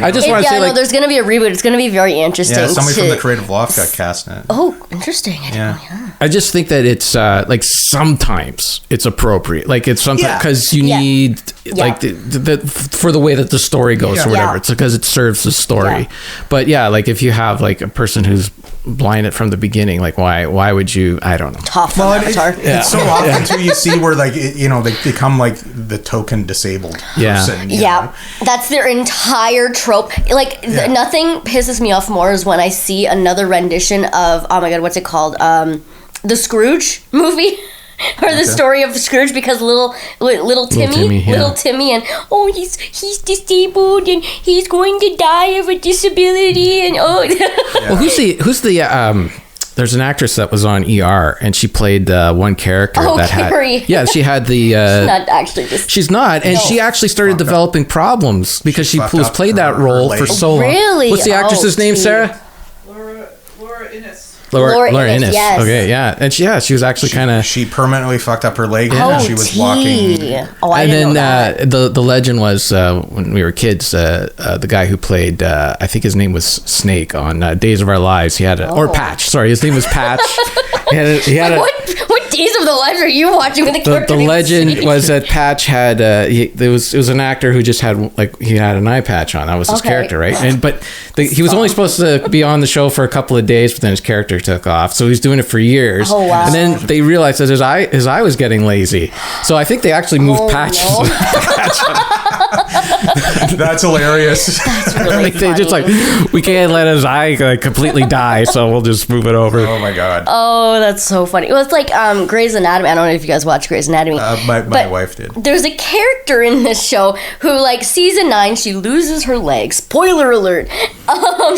S3: I just want to
S1: say, like, there's going to be a reboot. It's going to be very interesting.
S3: Yeah, somebody from the Creative Loft got cast in it.
S1: Oh, interesting.
S2: I just think that it's like sometimes it's appropriate. Like it's sometimes because you need like the for the way that the story goes or whatever. It's because it serves the story. But like if you have like a person who's blinded from the beginning, like why would you? I don't know.
S1: Tough. Well,
S3: it's so often too. You see where like they become like the token disabled person.
S1: Yeah, that's their entire trope. Like nothing pisses me off more is when I see another rendition of, oh my god, what's it called? The Scrooge movie. Or the story of the Scrooge, because little Timmy, and he's disabled and he's going to die of a disability, and
S2: well, who's the there's an actress that was on ER and she played one character
S1: Carrie.
S2: She had the
S1: she's not actually
S2: she's not, and she actually started developing problems because she played that role for so long.
S1: Really?
S2: What's the actress's name, Sarah?
S4: Laura Innes.
S2: Laura Innes. Yes. Okay, yeah. And she was actually kind of...
S3: She permanently fucked up her leg and she was walking.
S1: I didn't know that.
S2: The legend was, when we were kids, the guy who played, I think his name was Snake on Days of Our Lives. He had or Patch. Sorry, his name was Patch.
S1: What Days of the Lives are you watching with the character?
S2: The legend was that Patch had, it was an actor who just had, like, he had an eye patch on. That was his character, right? But he was only supposed to be on the show for a couple of days, but then his character took off, so he's doing it for years.
S1: Oh, wow.
S2: And then they realized that his eye was getting lazy, so I think they actually moved Patches.
S1: No.
S3: That's hilarious.
S1: That's really funny.
S2: They just like, we can't let his eye completely die, so we'll just move it over.
S3: Oh my god.
S1: Oh, that's so funny. Well, it's like Grey's Anatomy. I don't know if you guys watch Grey's Anatomy.
S3: My wife did.
S1: There's a character in this show who, like, season 9, she loses her leg. Spoiler alert.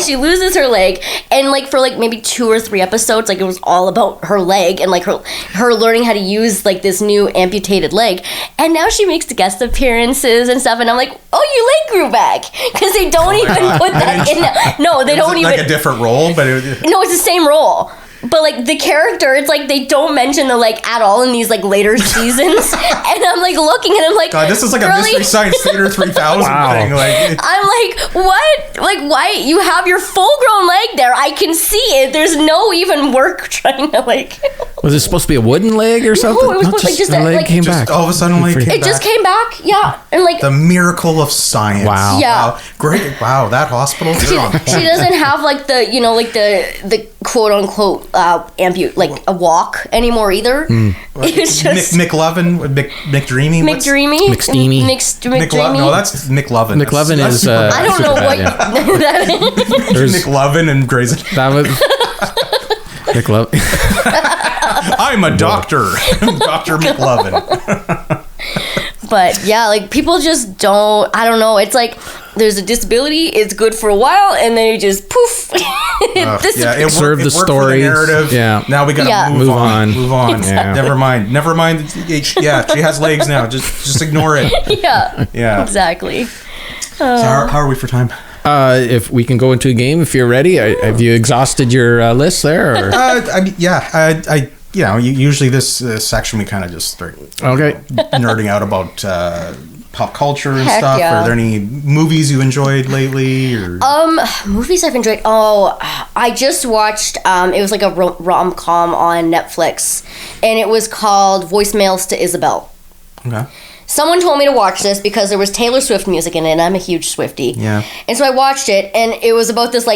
S1: She loses her leg, and like for like maybe 2 or 3 episodes, like it was all about her leg and like her learning how to use like this new amputated leg. And now she makes the guest appearances and stuff, and I'm like, oh, your leg grew back, because they don't even put that in. No, they don't even.
S3: Like a different role, but
S1: no, it's the same role. But like the character, it's like they don't mention the like at all in these like later seasons, and I'm like looking and I'm like,
S3: God, this is like a Mystery Science Theater 3000 thing. Like,
S1: I'm like, what? Like, why you have your full-grown leg there? I can see it. There's no even work trying to like.
S2: Was it supposed to be a wooden leg or something?
S1: No, it was like just a leg
S2: came back.
S3: All of a sudden, leg came back.
S1: It just came back, yeah, and like
S3: the miracle of science.
S2: Wow.
S1: Yeah.
S3: Wow. Great. Wow, that hospital.
S1: She doesn't have like the like the quote unquote like a walk anymore either. It's just
S3: McLovin, McDreamy,
S1: McDreamy.
S3: No, that's McLovin.
S2: McLovin is.
S1: I don't know what that is.
S3: McLovin and Grey's.
S2: That was McLovin.
S3: I'm a doctor, Dr. McLovin.
S1: But yeah, like people just don't. I don't know. It's like there's a disability. It's good for a while, and then it just poof.
S3: It
S2: served the story.
S3: Narrative.
S2: Yeah.
S3: Now we gotta move on. Move on.
S1: Exactly.
S3: Yeah. Never mind. Yeah, she has legs now. Just ignore it.
S1: Yeah.
S3: Yeah.
S1: Exactly.
S3: So how are we for time?
S2: If we can go into a game, if you're ready. Have you exhausted your list there? Or?
S3: Usually this section we kind of just start nerding out about pop culture and stuff.
S1: Yeah.
S3: Are there any movies you enjoyed lately? Or?
S1: Movies I've enjoyed. Oh, I just watched. It was like a rom-com on Netflix, and it was called Voicemails to Isabel.
S3: Okay.
S1: Someone told me to watch this because there was Taylor Swift music in it, and I'm a huge Swiftie.
S3: Yeah.
S1: And so I watched it, and it was about this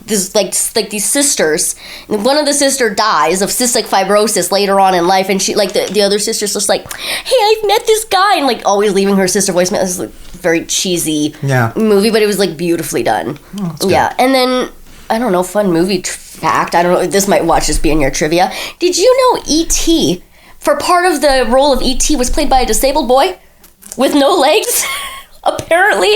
S1: these sisters. One of the sister dies of cystic fibrosis later on in life, and she like the other sister's just like, hey, I've met this guy, and like always leaving her sister voicemail. This is like very cheesy movie, but it was like beautifully done. Yeah. And then I don't know, fun movie fact. I don't know. This might just be in your trivia. Did you know E.T. for part of the role of E.T. was played by a disabled boy with no legs? Apparently.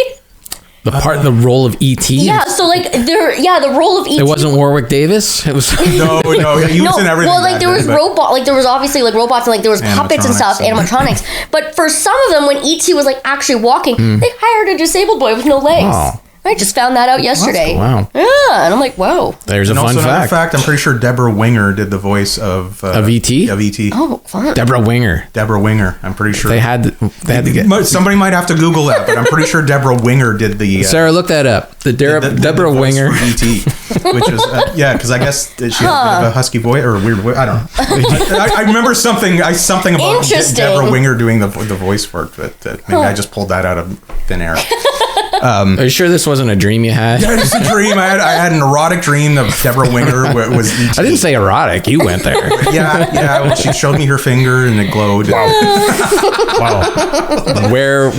S2: The role of E.T.?
S1: Yeah, so like the role of E.T.
S2: It wasn't Warwick Davis? It was
S3: No, he was in everything.
S1: Well, like there was there was obviously like robots and like there was puppets and stuff, animatronics. But for some of them, when E.T. was like actually walking, they hired a disabled boy with no legs.
S2: Oh.
S1: I just found that out yesterday.
S2: Wow.
S1: Yeah, and I'm like, whoa.
S2: There's a fun fact.
S3: I'm pretty sure Deborah Winger did the voice of
S2: E.T.?
S3: Of E.T.
S1: Oh, fun.
S2: Deborah Winger.
S3: I'm pretty sure.
S2: They had to get...
S3: Somebody might have to Google that, but I'm pretty sure Deborah Winger did the...
S2: Sarah, look that up. Deborah Winger.
S3: E.T., which is... because I guess she has a bit of a husky voice or a weird voice. I don't know. I remember something about Deborah Winger doing the voice for it, but maybe I just pulled that out of thin air.
S2: Are you sure this wasn't a dream you had?
S3: Yeah, it's a dream. I had an erotic dream that Deborah Winger was E.T.
S2: I didn't say erotic. You went there.
S3: Yeah. Well, she showed me her finger and it glowed.
S2: Wow. Where?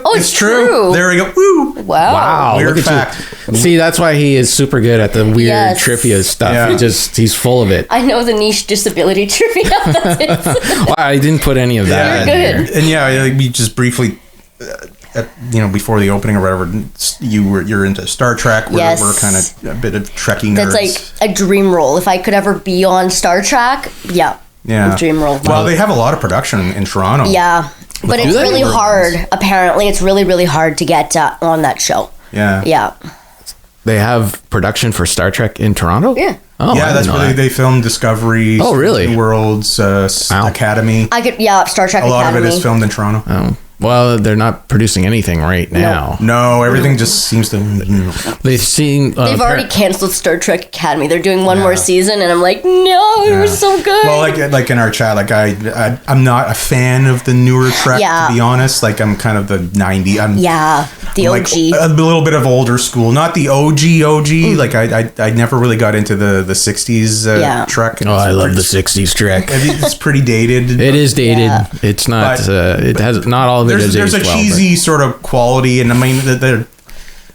S1: Oh, it's true.
S3: There we go. Woo.
S1: Wow.
S3: Weird
S2: look at
S3: fact.
S2: you. See, that's why he is super good at the weird trivia stuff.
S3: Yeah.
S2: He's full of it.
S1: I know the niche disability trivia.
S2: Well, I didn't put any of that in
S1: You're
S2: there.
S3: And we just briefly... before the opening or whatever, you're into Star Trek. We're kind of a bit of Trekkie nerds.
S1: That's like a dream role. If I could ever be on Star Trek, dream role.
S3: Well, they have a lot of production in Toronto.
S1: Yeah, but it's really hard. Apparently, it's really, really hard to get on that show.
S3: Yeah.
S2: They have production for Star Trek in Toronto?
S1: Yeah.
S2: Oh,
S3: yeah, that's where they filmed Discovery.
S2: Oh, really?
S3: New Worlds, Academy.
S1: Star Trek Academy.
S3: A lot of it is filmed in Toronto.
S2: Oh. Well, they're not producing anything right now.
S3: No, everything just seems to...
S2: They've
S1: already canceled Star Trek Academy. They're doing one more season, and I'm like, no, it was so good.
S3: Well, like in our chat, I'm not a fan of the newer Trek, to be honest. Like, I'm kind of the 90s.
S1: The OG.
S3: A little bit of older school. Not the OG. Like, I never really got into the 60s Trek.
S2: Oh, I love the 60s Trek.
S3: It's pretty dated.
S2: It is dated. Yeah. It's not... it has not all of it.
S3: There's a cheesy sort of quality, and I mean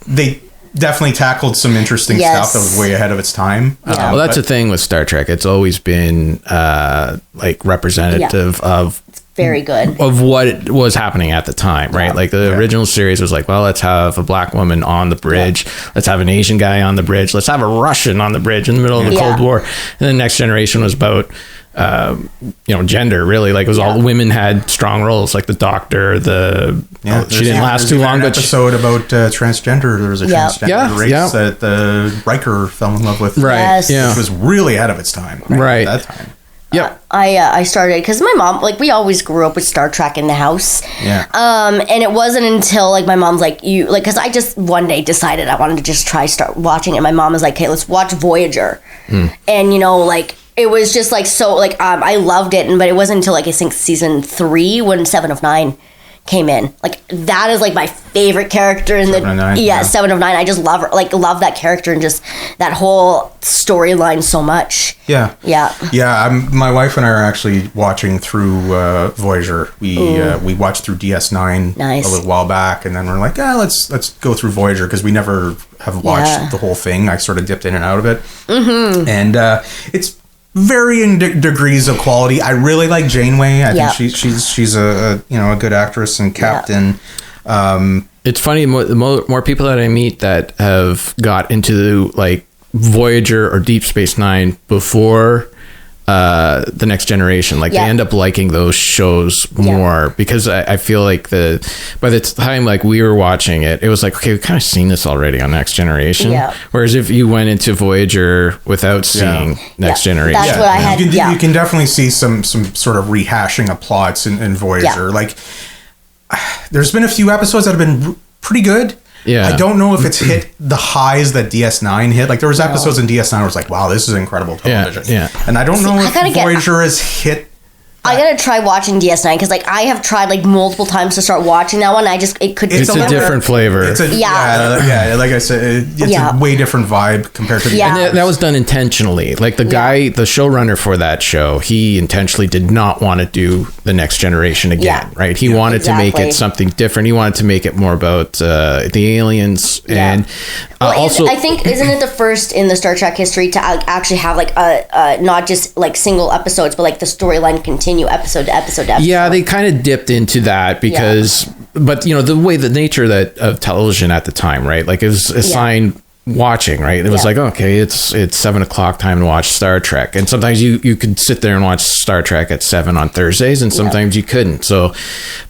S3: they definitely tackled some interesting stuff that was way ahead of its time.
S2: Well, that's the thing with Star Trek. It's always been like representative of
S1: very good
S2: of what was happening at the time, right? Like the original series was like, well, let's have a black woman on the bridge, let's have an Asian guy on the bridge, let's have a Russian on the bridge in the middle of the Cold War. And the Next Generation was about gender, really. Like, it was all women had strong roles, like the doctor, she didn't last too long, but
S3: episode about transgender. There was a transgender race that Riker fell in love with,
S2: right?
S3: Which was really ahead of its time,
S2: right?
S3: At that time.
S2: Yep.
S1: I started because my mom, like, we always grew up with Star Trek in the house.
S3: Yeah.
S1: And it wasn't until like my mom's like, because I just one day decided I wanted to just start watching it. My mom was like, hey, let's watch Voyager. And it was just like, so like, I loved it. But it wasn't until like, I think season 3 when 7 of 9 came in. Like, that is like my favorite character in 7 of 9. 7 of 9. I just love that character and just that whole storyline so much.
S3: Yeah. My wife and I are actually watching through Voyager. We watched through DS9 a little while back, and then we're like, let's go through Voyager, because we never have watched the whole thing. I sort of dipped in and out of it, and it's varying degrees of quality. I really like Janeway. I think she's a good actress and captain.
S2: It's funny, more people that I meet that have got into like Voyager or Deep Space Nine before the Next Generation, like they end up liking those shows more, because I feel like by the time like we were watching it, it was like, okay, we've kind of seen this already on Next Generation. Whereas if you went into Voyager without seeing Next Generation,
S1: that's what I had.
S3: You can definitely see some sort of rehashing of plots in Voyager. Like, there's been a few episodes that have been pretty good. I don't know if it's hit the highs that DS9 hit. Like, there was episodes in DS9 where I was like, wow, this is incredible television. And I don't know if Voyager has hit...
S1: I gotta try watching DS9, because like I have tried like multiple times to start watching that one. It's
S2: a different flavor.
S3: Like I said, it's a way different vibe compared to
S2: and that was done intentionally. Like the guy, the showrunner for that show, he intentionally did not want to do the Next Generation again, right? He wanted to make it something different. He wanted to make it more about the aliens, and also
S1: I think, isn't it the first in the Star Trek history to actually have like not just like single episodes, but like the storyline continue episode to episode.
S2: Yeah, they kind of dipped into that because, but the way, the nature of television at the time, right? Like, it was assigned watching, right? It was like, okay, it's 7 o'clock, time to watch Star Trek. And sometimes you could sit there and watch Star Trek at 7 on Thursdays, and sometimes you couldn't. So,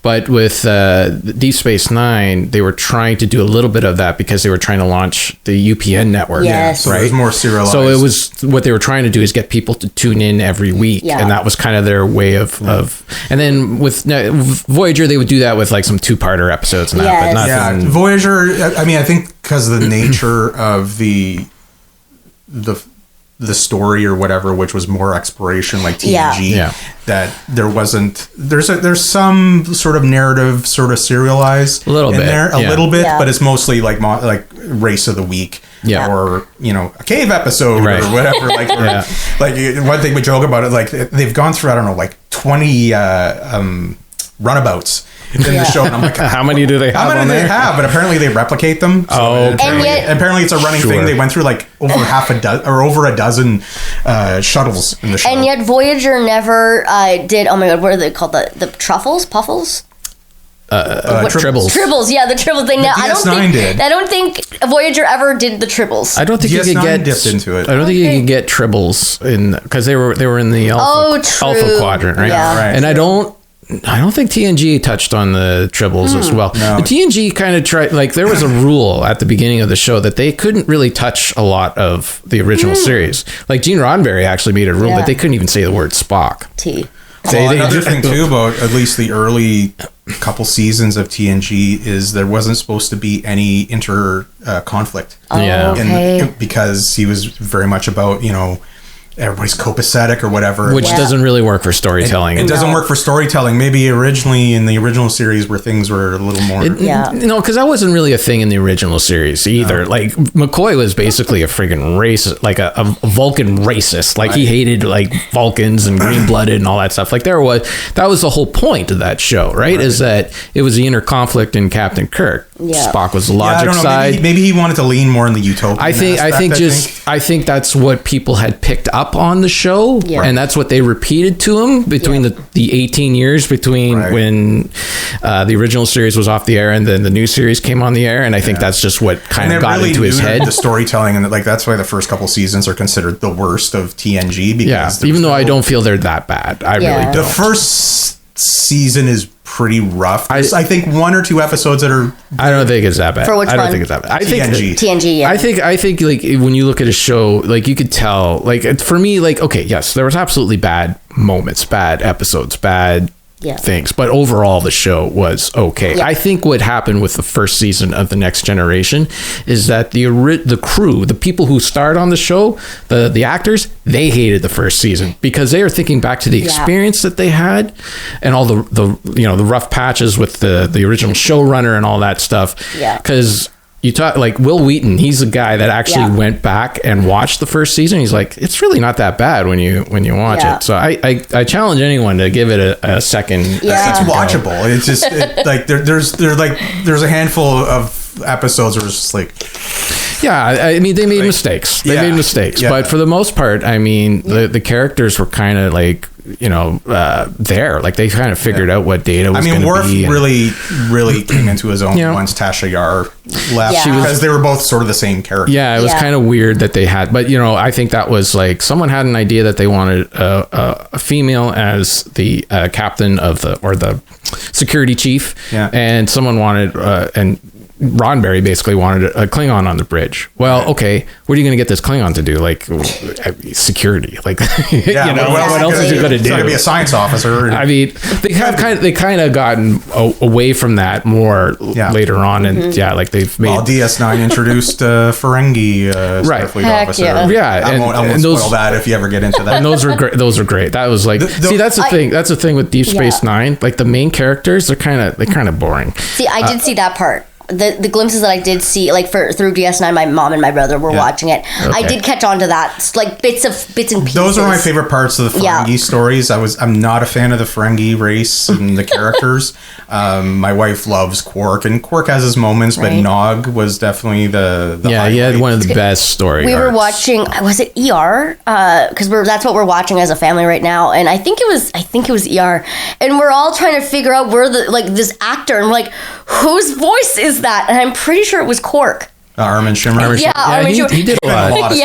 S2: but with Deep Space Nine, they were trying to do a little bit of that because they were trying to launch the UPN network.
S1: Yes.
S3: So
S2: right?
S3: it was more serialized.
S2: So it was, what they were trying to do is get people to tune in every week.
S1: Yeah.
S2: And that was kind of their way of and then with Voyager, they would do that with like some 2-parter episodes and that, but nothing.
S3: Voyager, I mean, I think because of the nature of the story or whatever, which was more exploration like TNG, that there wasn't, there's some sort of narrative sort of serialized
S2: a little bit
S3: there, little bit, but it's mostly like race of the week. Or a cave episode or whatever. Like, like one thing we joke about it, like they've gone through, I don't know, like 20 runabouts in the show, and I'm like,
S2: how many do they have?
S3: How many do they have? But apparently they replicate them. So apparently it's a running thing. They went through like over over a dozen shuttles in the show.
S1: And yet Voyager never did. Oh my god, what are they called? The truffles, puffles.
S2: Tribbles.
S1: Tribbles, the Tribbles thing. Now, I don't think Voyager ever did the Tribbles.
S2: I don't think you could get
S3: dipped into it.
S2: I don't think you could get Tribbles in, because they were in the Alpha Quadrant, right?
S1: Yeah.
S2: And I don't think TNG touched on the Tribbles as well.
S3: No.
S2: The TNG kind of tried, like there was a rule at the beginning of the show that they couldn't really touch a lot of the original series. Like Gene Roddenberry actually made a rule that they couldn't even say the word Spock.
S3: Another thing too about at least the early couple seasons of TNG is there wasn't supposed to be any conflict. Because he was very much about, everybody's copacetic or whatever.
S2: Which doesn't really work for storytelling.
S3: It doesn't work for storytelling. Maybe originally in the original series where things were a little more...
S2: because that wasn't really a thing in the original series either. No. Like, McCoy was basically a friggin' racist, like a Vulcan racist. Like, he hated, like, Vulcans and green-blooded and all that stuff. Like, that was the whole point of that show, right? Is that it was the inner conflict in Captain Kirk. Yeah. Spock was the logic side.
S3: Maybe he wanted to lean more in the utopian
S2: I think that's what people had picked up on the show, and that's what they repeated to him between the 18 years between when the original series was off the air and then the new series came on the air, and I think that's just what kind of got into his head.
S3: The storytelling, and that's why the first couple seasons are considered the worst of TNG. Because
S2: even though I don't feel they're that bad, I really don't.
S3: The first season is pretty rough. I think 1 or 2 episodes that are...
S2: I don't think it's that bad.
S1: For which
S2: one?
S1: I don't
S2: think it's that bad.
S1: TNG, yeah.
S2: I think like when you look at a show, like you could tell, like for me, like, okay, yes, there was absolutely bad moments, bad episodes, bad things, but overall the show was okay. I think what happened with the first season of The Next Generation is that the crew, the people who starred on the show, the actors, they hated the first season because they were thinking back to the experience that they had and all the rough patches with the original showrunner and all that stuff. Because you talk like Will Wheaton, he's a guy that actually went back and watched the first season. He's like, it's really not that bad when you watch it. So I challenge anyone to give it a second. It's
S3: watchable. It's just there's a handful of episodes where it's just like,
S2: I mean, they made mistakes. But for the most part, I mean, the characters were kind of like, there. Like they kind of figured out what Data was going to be.
S3: Worf really came into his own once Tasha Yar left because they were both sort of the same character.
S2: Yeah, it was kind of weird that they had, but I think that was like someone had an idea that they wanted a female as the captain of the security chief, and someone wanted and Roddenberry basically wanted a Klingon on the bridge. Well, okay, what are you going to get this Klingon to do? Like security, like what else is he going to do?
S3: He's going to be a science officer.
S2: I mean, they kind of gotten away from that more later on, and like they've made.
S3: DS9 introduced Ferengi Starfleet officer.
S2: I
S3: won't spoil that if you ever get into that.
S2: And those were great. That was like, that's the thing. That's the thing with Deep Space Nine. Like the main characters, they're kind of boring.
S1: See, I did see that part. The glimpses that I did see, like through DS9, my mom and my brother were watching it. Okay. I did catch on to that, like bits and pieces.
S3: Those are my favorite parts of the Ferengi stories. I'm not a fan of the Ferengi race and the characters. My wife loves Quark, and Quark has his moments, but Nog was definitely the highlight.
S2: He had one of the best stories.
S1: We were watching, was it ER? Because that's what we're watching as a family right now, and I think it was ER, and we're all trying to figure out where this actor, and we're like, whose voice is that? And I'm pretty sure it was Quark.
S3: Armin Shimmer.
S1: Armin Shimmer.
S2: He did a lot.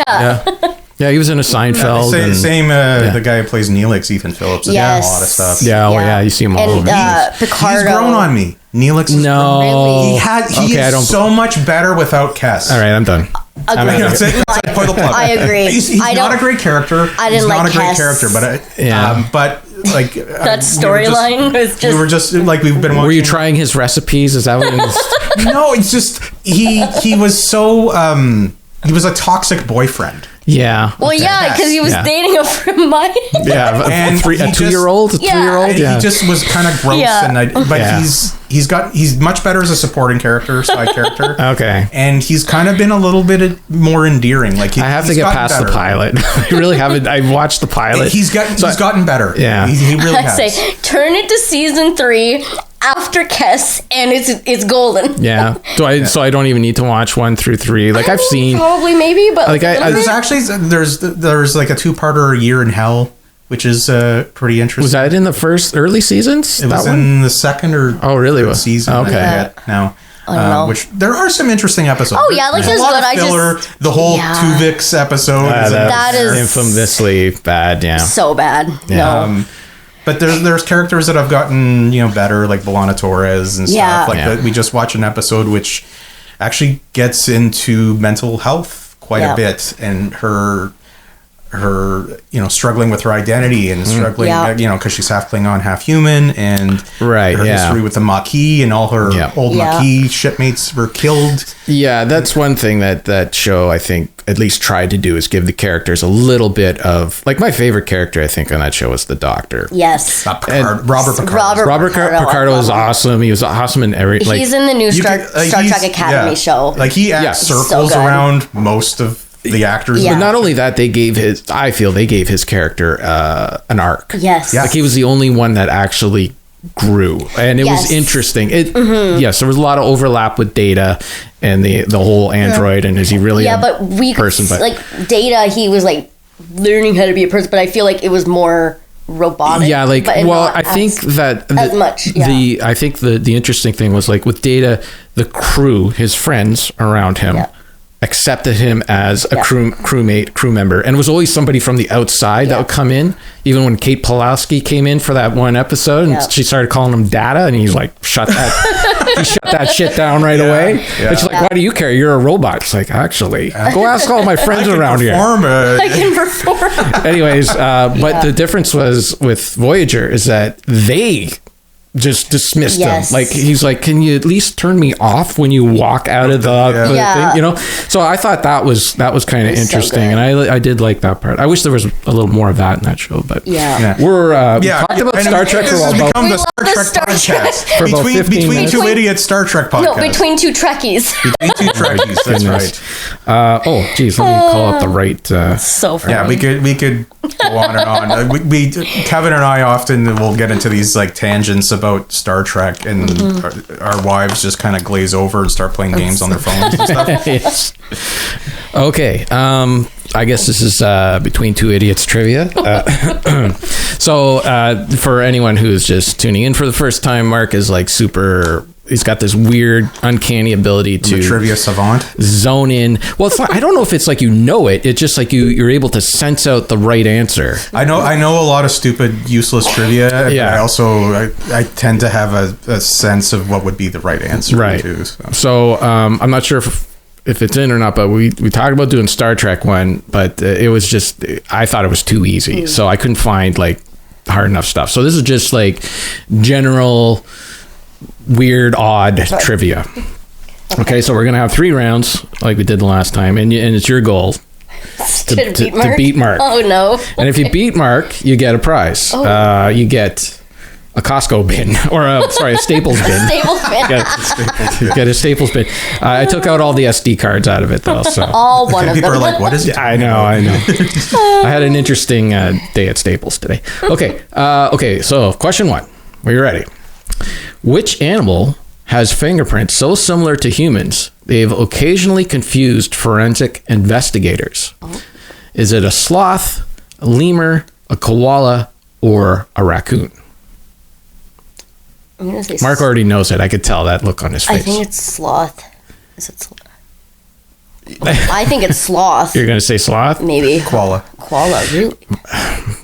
S2: Yeah, he was in a Seinfeld.
S3: Same the guy who plays Neelix, Ethan Phillips.
S1: Yes.
S3: A lot of stuff.
S2: Yeah, you see him all over.
S1: Picardo.
S3: He's grown on me. Neelix is
S2: no.
S3: He is so much better without Kess.
S2: All right, I'm done.
S3: That's it.
S1: I agree.
S3: He's not a great character.
S1: I didn't like Kess.
S3: but like
S1: that storyline was just.
S3: We were just like we've been watching.
S2: Were you trying his recipes? Is that what it was?
S3: No, it's just he was so he was a toxic boyfriend.
S2: Yeah.
S1: Well, because he was dating a friend of mine.
S2: Yeah,
S3: and
S2: a 2-year-old, a 3-year-old.
S3: Yeah. He just was kind of gross, he's much better as a supporting character, side character.
S2: Okay.
S3: And he's kind of been a little bit more endearing. Like
S2: I have to get past the pilot. I really haven't. I watched the pilot.
S3: He's gotten better.
S2: Yeah,
S3: he really has.
S1: Say, turn it to season 3. After Kess, and it's golden.
S2: Yeah. So I don't even need to watch 1 through 3. Like I've seen
S1: probably maybe, but
S2: like
S3: there's like a 2-parter, A Year in Hell, which is pretty interesting.
S2: Was that in the first early seasons?
S3: It was in the second or third season.
S2: Okay.
S3: Now.
S1: I don't know.
S3: Which there are some interesting episodes.
S1: Oh yeah, like there's
S3: a lot of filler. The whole Tuvix episode
S2: that is infamously bad. Yeah.
S1: So bad.
S2: Yeah.
S1: No.
S3: But there's characters that have gotten better, like B'Elanna Torres and stuff like that. We just watched an episode which actually gets into mental health quite a bit, and her struggling with her identity and struggling because she's half Klingon, half human, and her history with the Maquis and all her old Maquis shipmates were killed.
S2: Yeah, that's one thing that show I think at least tried to do is give the characters a little bit of like my favorite character I think on that show was the Doctor.
S1: Yes,
S3: Robert Picardo.
S2: Robert Picardo is awesome. He was awesome in every.
S1: He's in the new Star Trek Academy show.
S3: Like he acts circles around most of the actors.
S2: But not only that, I feel they gave his character an arc.
S1: Yes.
S2: Like he was the only one that actually grew, and it was interesting. Yes, there was a lot of overlap with Data and the whole android, and is he really
S1: but we person? But like Data, he was like learning how to be a person, but I feel like it was more robotic.
S2: Yeah, like I think that
S1: as much. Yeah.
S2: I think the interesting thing was like with Data, the crew, his friends around him. Yeah. Accepted him as a crewmate, crew member, and it was always somebody from the outside that would come in. Even when Kate Pulaski came in for that one episode, and she started calling him Data, and he's like, "Shut that!" He shut that shit down right away. Yeah. And she's like, "Why do you care? You're a robot." It's like, actually, go ask all my friends around here.
S1: I can perform.
S2: Anyways, but the difference was with Voyager is that they just dismissed him. Like he's like, can you at least turn me off when you walk out of the thing? So I thought that was kind of interesting, and I did like that part. I wish there was a little more of that in that show, but we're we talked about Star Trek for about
S3: the Star Trek podcast
S2: for about 15
S3: between two idiots Star Trek podcast.
S1: No, between two Trekkies.
S3: That's right.
S2: Oh geez, let me call up the right
S1: so funny.
S3: Yeah, we could go on and on. We Kevin and I often will get into these like tangents about Star Trek, and our wives just kind of glaze over and start playing games on their phones and stuff.
S2: Yes. Okay. I guess this is between two idiots trivia. So for anyone who's just tuning in for the first time, Mark is like super. He's got this weird, uncanny ability to
S3: trivia savant,
S2: zone in. Well, it's not, I don't know if it's like it's just like you're able to sense out the right answer.
S3: I know a lot of stupid, useless trivia. Yeah. But I tend to have a sense of what would be the right answer.
S2: Right.
S3: Too,
S2: so I'm not sure if it's in or not, but we talked about doing Star Trek one, but it was just I thought it was too easy, so I couldn't find like hard enough stuff. So this is just like general. Weird, odd trivia. Okay, so we're gonna have 3 rounds like we did the last time, and it's your goal to beat Mark.
S1: Oh no!
S2: And if you beat Mark, you get a prize. You get a Costco bin, or a Staples bin.
S1: Staples bin.
S2: You get a Staples bin. I took out all the SD cards out of it though. So
S1: all one of them.
S3: People are like, "What is it?"
S2: I know. I had an interesting day at Staples today. Okay. So question 1. Are you ready? Which animal has fingerprints so similar to humans they've occasionally confused forensic investigators? Is it a sloth, a lemur, a koala, or a raccoon?
S1: I'm gonna say
S2: Mark already knows it. I could tell that look on his face.
S1: I think it's sloth. Is it sloth? I think it's sloth.
S2: You're going to say sloth?
S1: Maybe.
S3: Koala.
S1: Koala, really?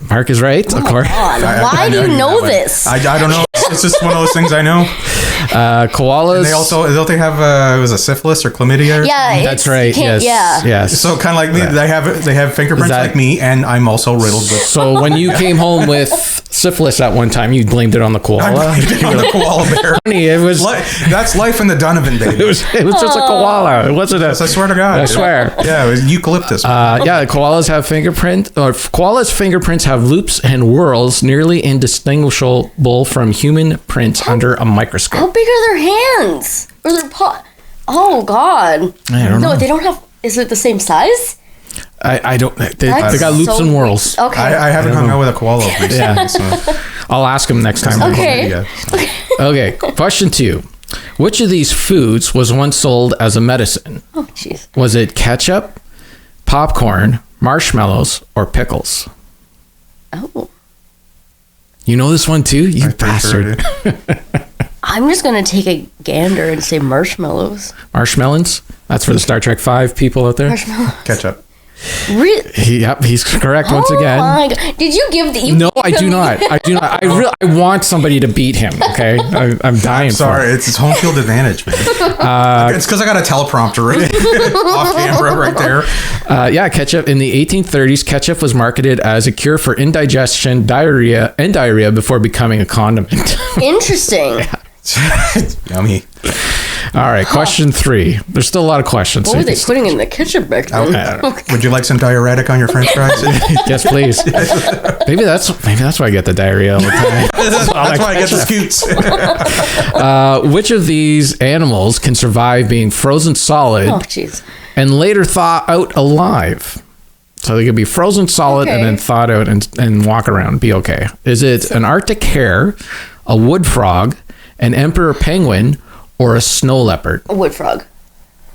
S2: Mark is right, of course.
S1: Why do you know this?
S3: I don't know. It's just one of those things I know.
S2: Koalas.
S3: And they also, don't they have, was it syphilis or chlamydia?
S1: Yeah,
S2: that's right. Yes.
S1: Yeah.
S2: Yes.
S3: So kind of like me, they have fingerprints like me, and I'm also riddled with.
S2: So when you came home with syphilis at one time, you blamed it on the koala.
S3: I blamed it on the koala bear.
S2: It was.
S3: That's life in the Donovan, baby.
S2: It was just a koala. It wasn't a.
S3: I swear to God.
S2: I swear.
S3: Yeah, it was eucalyptus.
S2: Koalas have koalas' fingerprints have loops and whorls nearly indistinguishable from human prints under a microscope.
S1: How big are their hands? Or their paw? Oh, God.
S2: I don't know.
S1: No, they don't have... Is it the same size?
S2: I don't... They got loops and whorls.
S1: Okay.
S3: I haven't hung out with a koala recently. Yeah. So.
S2: I'll ask him next time.
S1: Okay.
S2: Okay, question 2. Which of these foods was once sold as a medicine?
S1: Oh, jeez.
S2: Was it ketchup, popcorn, marshmallows, or pickles?
S1: Oh.
S2: You know this one too? You bastard.
S1: I'm just going to take a gander and say marshmallows.
S2: Marshmallows? That's for the Star Trek 5 people out there?
S1: Marshmallows.
S3: Ketchup.
S1: Really?
S2: Yep, he's correct once again.
S1: Oh my God. Did you give the...
S2: No, I do not. I want somebody to beat him, okay? I'm dying
S3: Sorry,
S2: for it.
S3: it's home field advantage, man. It's because I got a teleprompter right off camera right there.
S2: Ketchup. In the 1830s, ketchup was marketed as a cure for indigestion, diarrhea before becoming a condiment.
S1: Interesting.
S3: Yummy.
S2: All right, question 3. There's still a lot of questions.
S1: What were they putting in the ketchup back then?
S3: Okay. Would you like some diuretic on your French fries?
S2: Yes, please. Maybe that's why I get the diarrhea all the time.
S3: That's why I get the scoots.
S2: Which of these animals can survive being frozen solid and later thaw out alive? So they could be frozen solid and then thawed out and walk around, be okay. Is it an Arctic hare, a wood frog, an emperor penguin, or a snow leopard?
S1: A wood frog.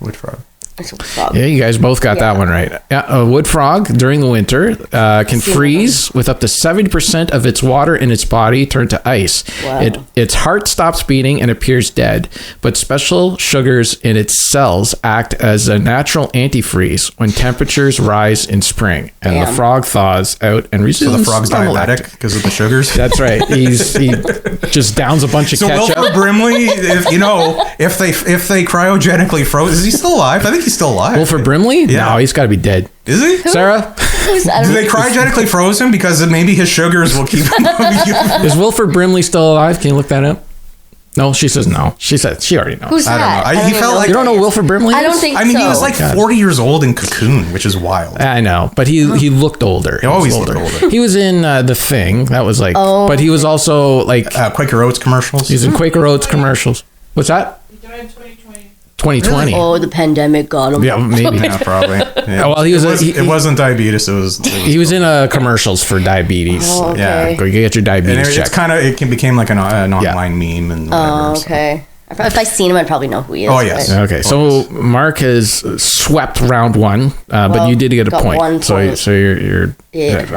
S3: Wood frog.
S1: It's a wood frog.
S2: Yeah, you guys both got that one right. Yeah, a wood frog during the winter can freeze with up to 70% of its water in its body turn to ice.
S1: Wow.
S2: Its heart stops beating and appears dead, but special sugars in its cells act as a natural antifreeze when temperatures rise in spring, and the frog thaws out and resumes.
S3: So the frog's
S2: normal
S3: diabetic because of the sugars?
S2: That's right. He just downs a bunch of ketchup.
S3: Wilford Brimley, if they cryogenically froze, is he still alive? I think he's still alive.
S2: Wilford Brimley?
S3: Yeah.
S2: No, he's got to be dead.
S3: Is he?
S2: Sarah?
S3: Do they cryogenically froze him because maybe his sugars will keep him?
S2: Is Wilford Brimley still alive? Can you look that up? No, she says no. She said she already knows.
S1: Who's that?
S3: I don't know. He felt like
S2: you don't know Wilford Brimley?
S1: I don't think so.
S3: He was like 40 years old in Cocoon, which is wild.
S2: I know, but he looked older.
S3: He always looked older.
S2: He was in The Thing. That was like, but he was also like
S3: Quaker Oats commercials.
S2: He's in Quaker Oats commercials. What's that?
S4: He died in 2020.
S2: 2020.
S1: Oh, the pandemic got him.
S2: Yeah, maybe.
S3: Yeah, probably. Yeah.
S2: Well,
S3: it wasn't diabetes.
S2: He was in commercials for diabetes.
S1: Oh, okay.
S2: Yeah, go get your diabetes checked.
S3: It became like an online meme and whatever.
S1: Oh, okay. If I seen him, I'd probably know who he is.
S3: Oh, yes.
S1: But...
S2: Okay, so Mark has swept round 1, but you did get a point.
S1: 1 point.
S2: So you're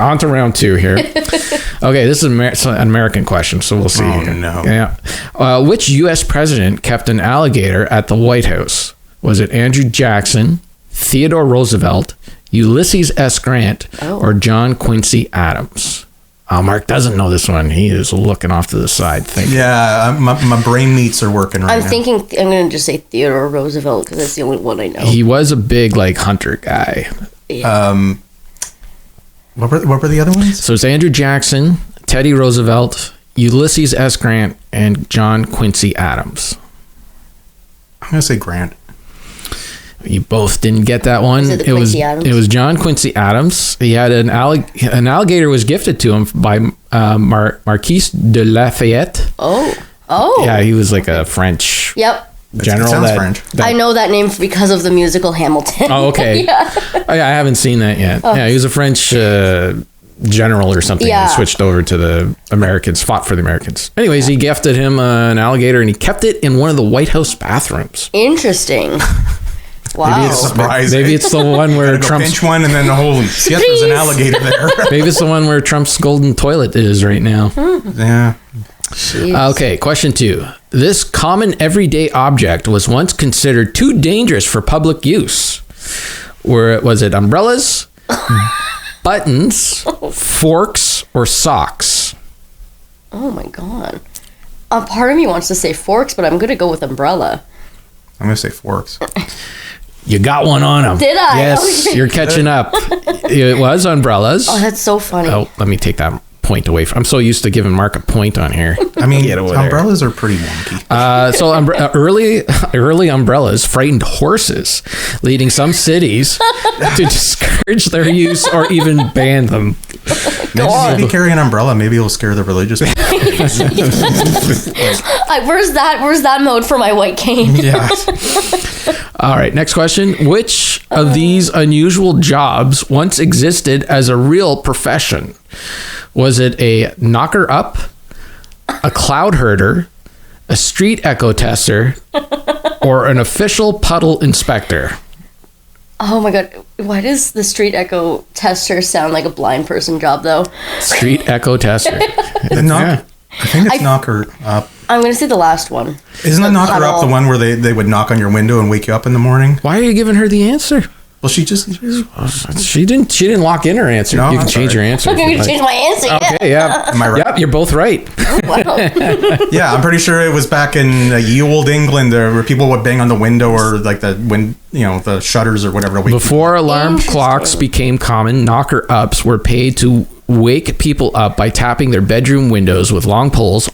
S2: on to round 2 here. Okay, this is an American question, so we'll see.
S3: Oh,
S2: here.
S3: no.
S2: Yeah. Which U.S. president kept an alligator at the White House? Was it Andrew Jackson, Theodore Roosevelt, Ulysses S. Grant, or John Quincy Adams? Oh, Mark doesn't know this one. He is looking off to the side thinking.
S3: Yeah, my brain meats are working right now.
S1: I'm thinking, I'm going to just say Theodore Roosevelt because that's the only one I know.
S2: He was a big, hunter guy.
S1: Yeah.
S3: What were the other ones?
S2: So it's Andrew Jackson, Teddy Roosevelt, Ulysses S. Grant, and John Quincy Adams.
S3: I'm going to say Grant.
S2: You both didn't get that one.
S1: It
S2: was John Quincy Adams. He had an alligator was gifted to him by Marquis de Lafayette.
S1: Oh.
S2: Yeah, he was like a French general.
S3: French.
S1: I know that name because of the musical Hamilton.
S2: Oh, okay.
S1: Yeah.
S2: I haven't seen that yet. Oh. Yeah, he was a French general or something.
S1: Yeah.
S2: And switched over to the Americans, fought for the Americans. Anyways, he gifted him an alligator, and he kept it in one of the White House bathrooms.
S1: Interesting. Wow.
S3: Maybe it's surprising.
S2: Maybe it's the one where Trump's
S3: pinch one and then holy shit, there's an alligator there.
S2: Maybe it's the one where Trump's golden toilet is right now.
S3: Yeah.
S1: Jeez.
S2: Okay, question 2. This common everyday object was once considered too dangerous for public use. Was it umbrellas, buttons, forks, or socks?
S1: Oh my god. A part of me wants to say forks, but I'm going to go with umbrella.
S3: I'm going to say forks.
S2: You got one on them.
S1: Did I?
S2: Yes, you're catching up. It was umbrellas.
S1: Oh, that's so funny.
S2: Oh, let me take that point away. I'm so used to giving Mark a point on here.
S3: I mean, umbrellas are pretty wonky.
S2: Early umbrellas frightened horses, leading some cities to discourage their use or even ban them.
S3: Maybe carry an umbrella. Maybe it'll scare the religious people.
S1: Where's that mode for my white cane?
S3: Yeah.
S2: All right, next question. Which of these unusual jobs once existed as a real profession? Was it a knocker up, a cloud herder, a street echo tester, or an official puddle inspector?
S1: Oh my god, why does the street echo tester sound like a blind person job though?
S2: Street echo tester.
S3: I think it's knocker up.
S1: I'm going to say the last one.
S3: Isn't the knocker up the one where they would knock on your window and wake you up in the morning?
S2: Why are you giving her the answer?
S3: Well, she
S2: didn't lock in her answer.
S3: No,
S2: you can change your answer.
S1: I'm going to change my answer.
S2: Okay, yeah.
S3: Am I right?
S2: Yep, you're both right.
S1: Oh, wow.
S3: Yeah, I'm pretty sure it was back in ye old England where people would bang on the window or like the shutters or whatever.
S2: Before alarm clocks became common, knocker ups were paid to wake people up by tapping their bedroom windows with long poles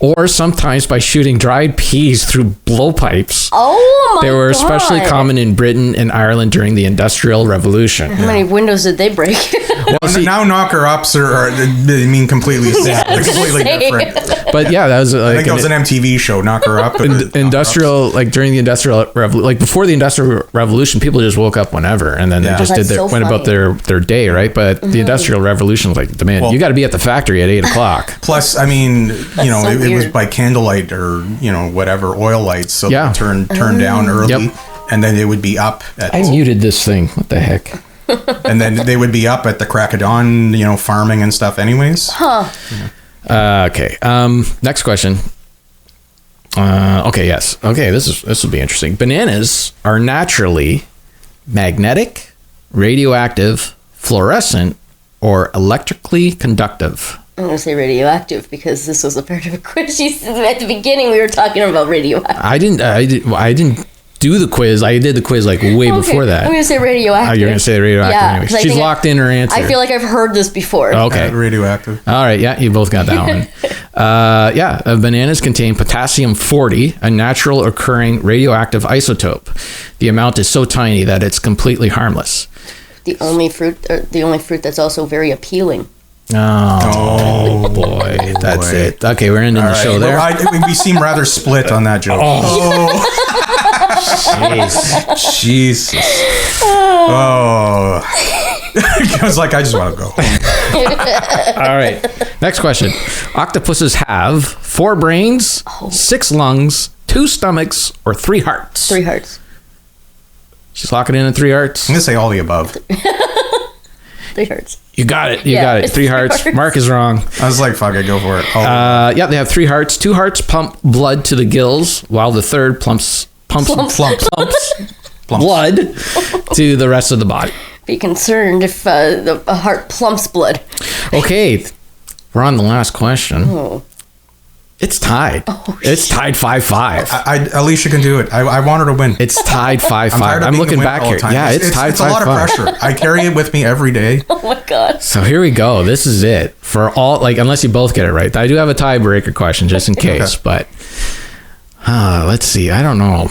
S2: or sometimes by shooting dried peas through blowpipes.
S1: Oh my god.
S2: They were especially common in Britain and Ireland during the Industrial Revolution.
S1: How many windows did they break?
S3: Well, now knocker ups they mean completely different.
S2: But yeah, that was
S3: I think it was an MTV show, Knocker Up.
S2: Industrial, like during the Industrial Revolution, like before the Industrial Revolution, people just woke up whenever and then they just went about their day, right? But the Industrial Revolution was like, demand, you got to be at the factory at 8 o'clock.
S3: Plus, I mean, it was by candlelight or whatever oil lights, so they turn down early, and then they would be up.
S2: I muted this thing. What the heck?
S3: And then they would be up at the crack of dawn, farming and stuff. Anyways.
S1: Huh.
S2: Okay. Next question. Okay. Yes. Okay. This will be interesting. Bananas are naturally magnetic, radioactive, fluorescent, or electrically conductive.
S1: I'm going to say radioactive because this was a part of a quiz. At the beginning, we were talking about radioactive.
S2: I didn't do the quiz. I did the quiz like way before that.
S1: I'm going to say radioactive.
S2: Oh, you're going to say radioactive.
S1: Yeah,
S2: anyway. She's locked in her answer.
S1: I feel like I've heard this before.
S2: Okay.
S3: Radioactive.
S2: All right. Yeah, you both got that one. Bananas contain potassium-40, a natural occurring radioactive isotope. The amount is so tiny that it's completely harmless.
S1: The only fruit that's also very appealing.
S2: Oh boy, that's it. Okay, we're ending the show there.
S3: Well, we seem rather split on that joke. Jesus. Oh. I was like, I just want to go home.
S2: All right. Next question. Octopuses have 4 brains, 6 lungs, 2 stomachs, or 3 hearts?
S1: 3 hearts.
S2: She's locking in at 3 hearts.
S3: I'm going to say all the above.
S1: 3 hearts.
S2: You got it. You got it. 3 hearts. Mark is wrong.
S3: I was like, fuck it, go for it.
S2: They have 3 hearts. 2 hearts pump blood to the gills, while the third pumps blood to the rest of the body.
S1: Be concerned if a heart plumps blood.
S2: Okay, we're on the last question.
S1: Oh.
S2: It's tied. It's tied 5-5.
S3: Alicia can do it. I want her to win.
S2: It's tied 5-5. I'm looking back here. Yeah, it's tied 5-5.
S3: It's a lot of pressure. I carry it with me every day.
S1: Oh my god.
S2: So here we go. This is it for all. Like, unless you both get it right, I do have a tiebreaker question just in case. But let's see. I don't know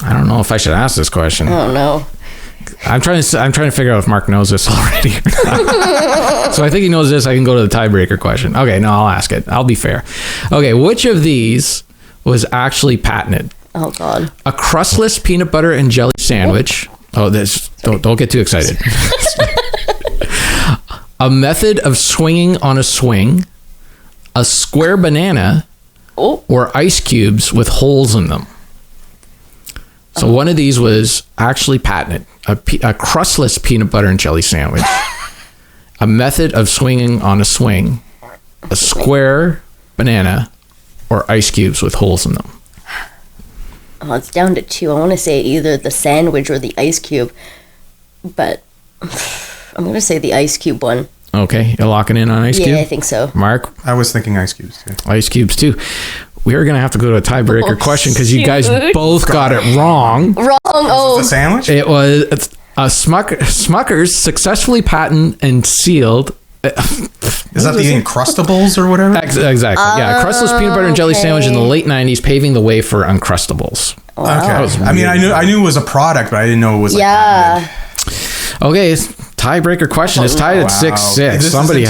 S2: if I should ask this question.
S1: Oh no.
S2: I'm trying to figure out if Mark knows this already or not. So I think he knows this. I can go to the tiebreaker question. Okay, no, I'll ask it. I'll be fair. Okay, which of these was actually patented?
S1: Oh god.
S2: A crustless peanut butter and jelly sandwich. Oh, this don't get too excited. A method of swinging on a swing, a square banana, or ice cubes with holes in them. So one of these was actually patented. A crustless peanut butter and jelly sandwich. A method of swinging on a swing. A square banana or ice cubes with holes in them.
S1: Well, it's down to 2. I want to say either the sandwich or the ice cube, but I'm going to say the ice cube one.
S2: Okay, you're locking in on ice cube?
S1: Yeah, I think so.
S2: Mark?
S3: I was thinking ice cubes too.
S2: Ice cubes too. We are going to have to go to a tiebreaker question because you guys both got it wrong.
S1: Wrong.
S3: Was it the sandwich?
S2: It was Smucker's successfully patented and sealed.
S3: Is that the Uncrustables or whatever?
S2: Exactly. Yeah, crustless peanut butter and jelly sandwich in the late 90s, paving the way for Uncrustables.
S1: Wow.
S3: Okay. I mean, I knew it was a product, but I didn't know it was.
S1: Yeah.
S2: Okay, tiebreaker question. It's tied at 6-6. Somebody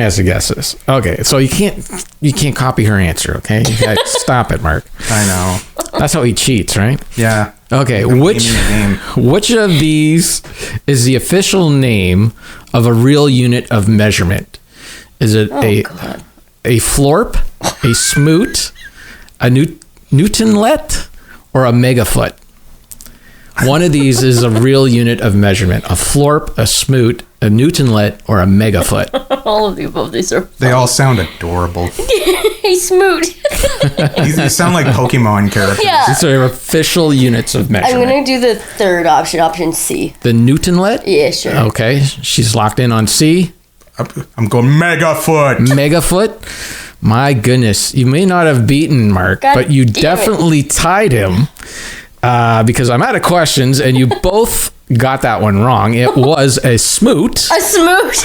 S2: has to guess this. Okay, so you can't copy her answer. Okay, you guys stop it, Mark.
S3: I know.
S2: That's how he cheats, right?
S3: Yeah.
S2: Okay, which of these is the official name of a real unit of measurement? Is it a florp, a smoot, a Newtonlet, or a megafoot? One of these is a real unit of measurement. A florp, a smoot, a Newtonlet, or a megafoot.
S1: All of the above. These are
S3: They all sound adorable.
S1: Hey, smoot.
S3: You sound like Pokemon characters.
S1: Yeah.
S2: These are official units of measurement.
S1: I'm going to do the third option C.
S2: The Newtonlet?
S1: Yeah, sure.
S2: Okay, she's locked in on C.
S3: I'm going megafoot.
S2: Megafoot? My goodness. You may not have beaten Mark, but you definitely tied him because I'm out of questions and you both got that one wrong. It was a smoot.
S1: A smoot.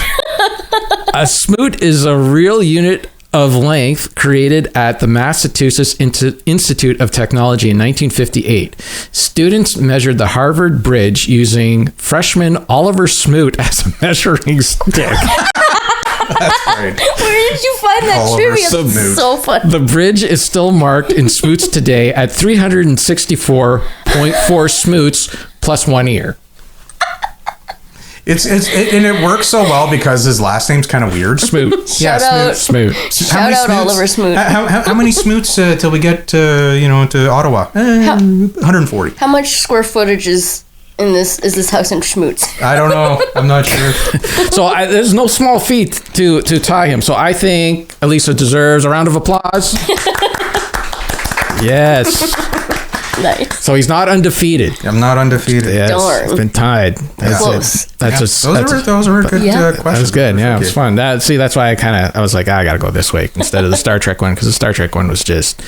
S2: A smoot is a real unit of length created at the Massachusetts Institute of Technology in 1958. Students measured the Harvard Bridge using freshman Oliver Smoot as a measuring stick.
S3: That's great.
S1: Where did you find that
S3: Oliver
S1: trivia?
S3: Smoot.
S1: That's so fun.
S2: The bridge is still marked in smoots today at 364.4 smoots plus 1 ear.
S3: And it works so well because his last name's kind of weird.
S2: Smoot.
S1: Shout out.
S2: Smoot.
S1: Shout out Oliver Smoot.
S3: How many smoots till we get to Ottawa? 140.
S1: How much square footage is this house in Schmoots?
S3: I don't know. I'm not sure.
S2: So there's no small feat to tie him. So I think Alicia deserves a round of applause. Yes.
S1: Nice.
S2: So he's not undefeated.
S3: I'm not undefeated.
S2: Yes,
S1: Darn.
S2: it's been tied.
S1: Close.
S3: Those were good questions.
S2: That was good. Yeah, it was fun. That's why I was like, I got to go this way instead of the Star Trek one because the Star Trek one was just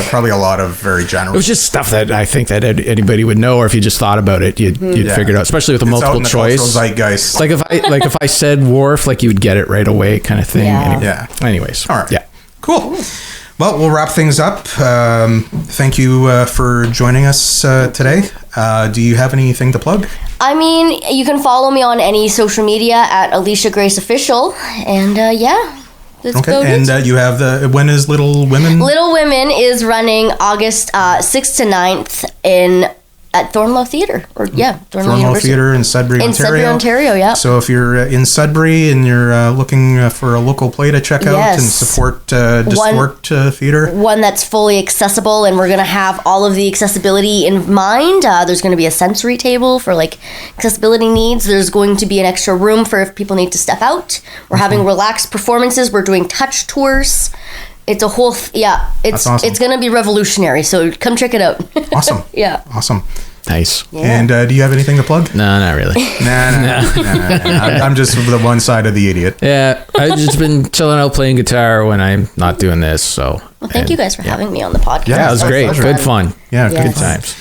S3: probably a lot of very general.
S2: It was just stuff that I think that anybody would know, or if you just thought about it, you'd figure it out. Especially with a multiple choice.
S3: Zeitgeist.
S2: Like if I said Worf, like you would get it right away, kind of thing.
S1: Yeah.
S2: Anyways.
S3: All right.
S2: Yeah.
S3: Cool. Well, we'll wrap things up. Thank you for joining us today. Do you have anything to plug?
S1: I mean, you can follow me on any social media at Alicia Grace Official. And let's go.
S3: And you have when is Little Women?
S1: Little Women is running August 6th to 9th at Thornlow Theatre.
S3: Thornlow Theatre in Sudbury, Ontario.
S1: Sudbury, Ontario, yeah.
S3: So if you're in Sudbury and you're looking for a local play to check out and support Distort Theatre.
S1: One that's fully accessible, and we're going to have all of the accessibility in mind. There's going to be a sensory table for accessibility needs. There's going to be an extra room for if people need to step out. We're having relaxed performances. We're doing touch tours. It's a whole it's awesome. It's going to be revolutionary, so come check it out.
S3: Awesome.
S1: Yeah.
S3: Awesome.
S2: Nice.
S3: Yeah. And do you have anything to plug?
S2: No, not really.
S3: Nah. I'm just the one side of the idiot.
S2: Yeah, I've just been chilling out playing guitar when I'm not doing this. So.
S1: Well, thank you guys for having me on the podcast.
S2: Yeah, it was great. Good fun.
S3: Yeah,
S2: good times.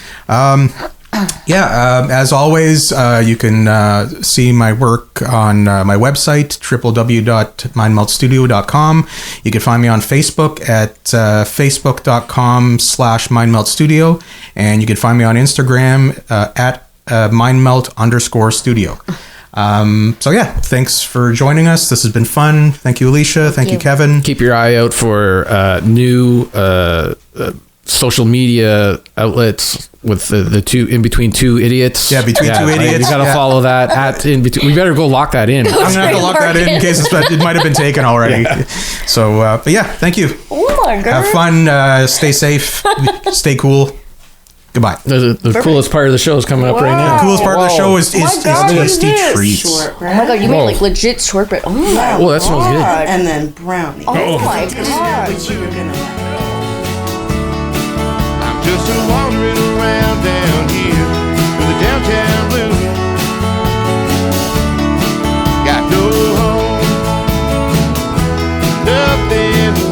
S3: As always, you can see my work on my website, www.mindmeltstudio.com. You can find me on Facebook at facebook.com/mindmeltstudio. And you can find me on Instagram at mindmelt_studio. Thanks for joining us. This has been fun. Thank you, Alicia. Thank you, Kevin.
S2: Keep your eye out for new social media outlets with the two in between two idiots.
S3: Yeah, between two idiots.
S2: You got to follow that at in between. We better go lock that in.
S3: I'm gonna have to lock that in case it might have been taken already. Yeah. So, thank you.
S1: Oh my God.
S3: Have fun. Stay safe. Stay cool. Goodbye.
S2: The coolest part of the show is coming up right now.
S3: The coolest part of the show is tasty treats.
S1: Oh my God, you made legit shortbread. Oh my God.
S2: Oh, that smells good.
S4: And then brownie.
S1: Oh my God.
S4: But you were gonna like.
S5: just a wandering around down here with the downtown blues. Got no home, nothing to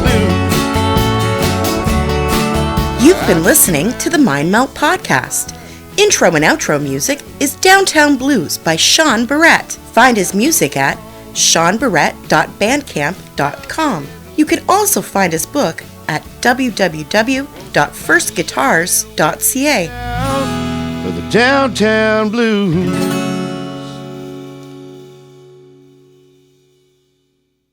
S5: lose.
S6: You've been listening to the Mindmelt Podcast. Intro and outro music is Downtown Blues by Sean Barrett. Find his music at seanbarrett.bandcamp.com. You can also find his book at www.firstguitars.ca.
S5: For the Downtown Blues.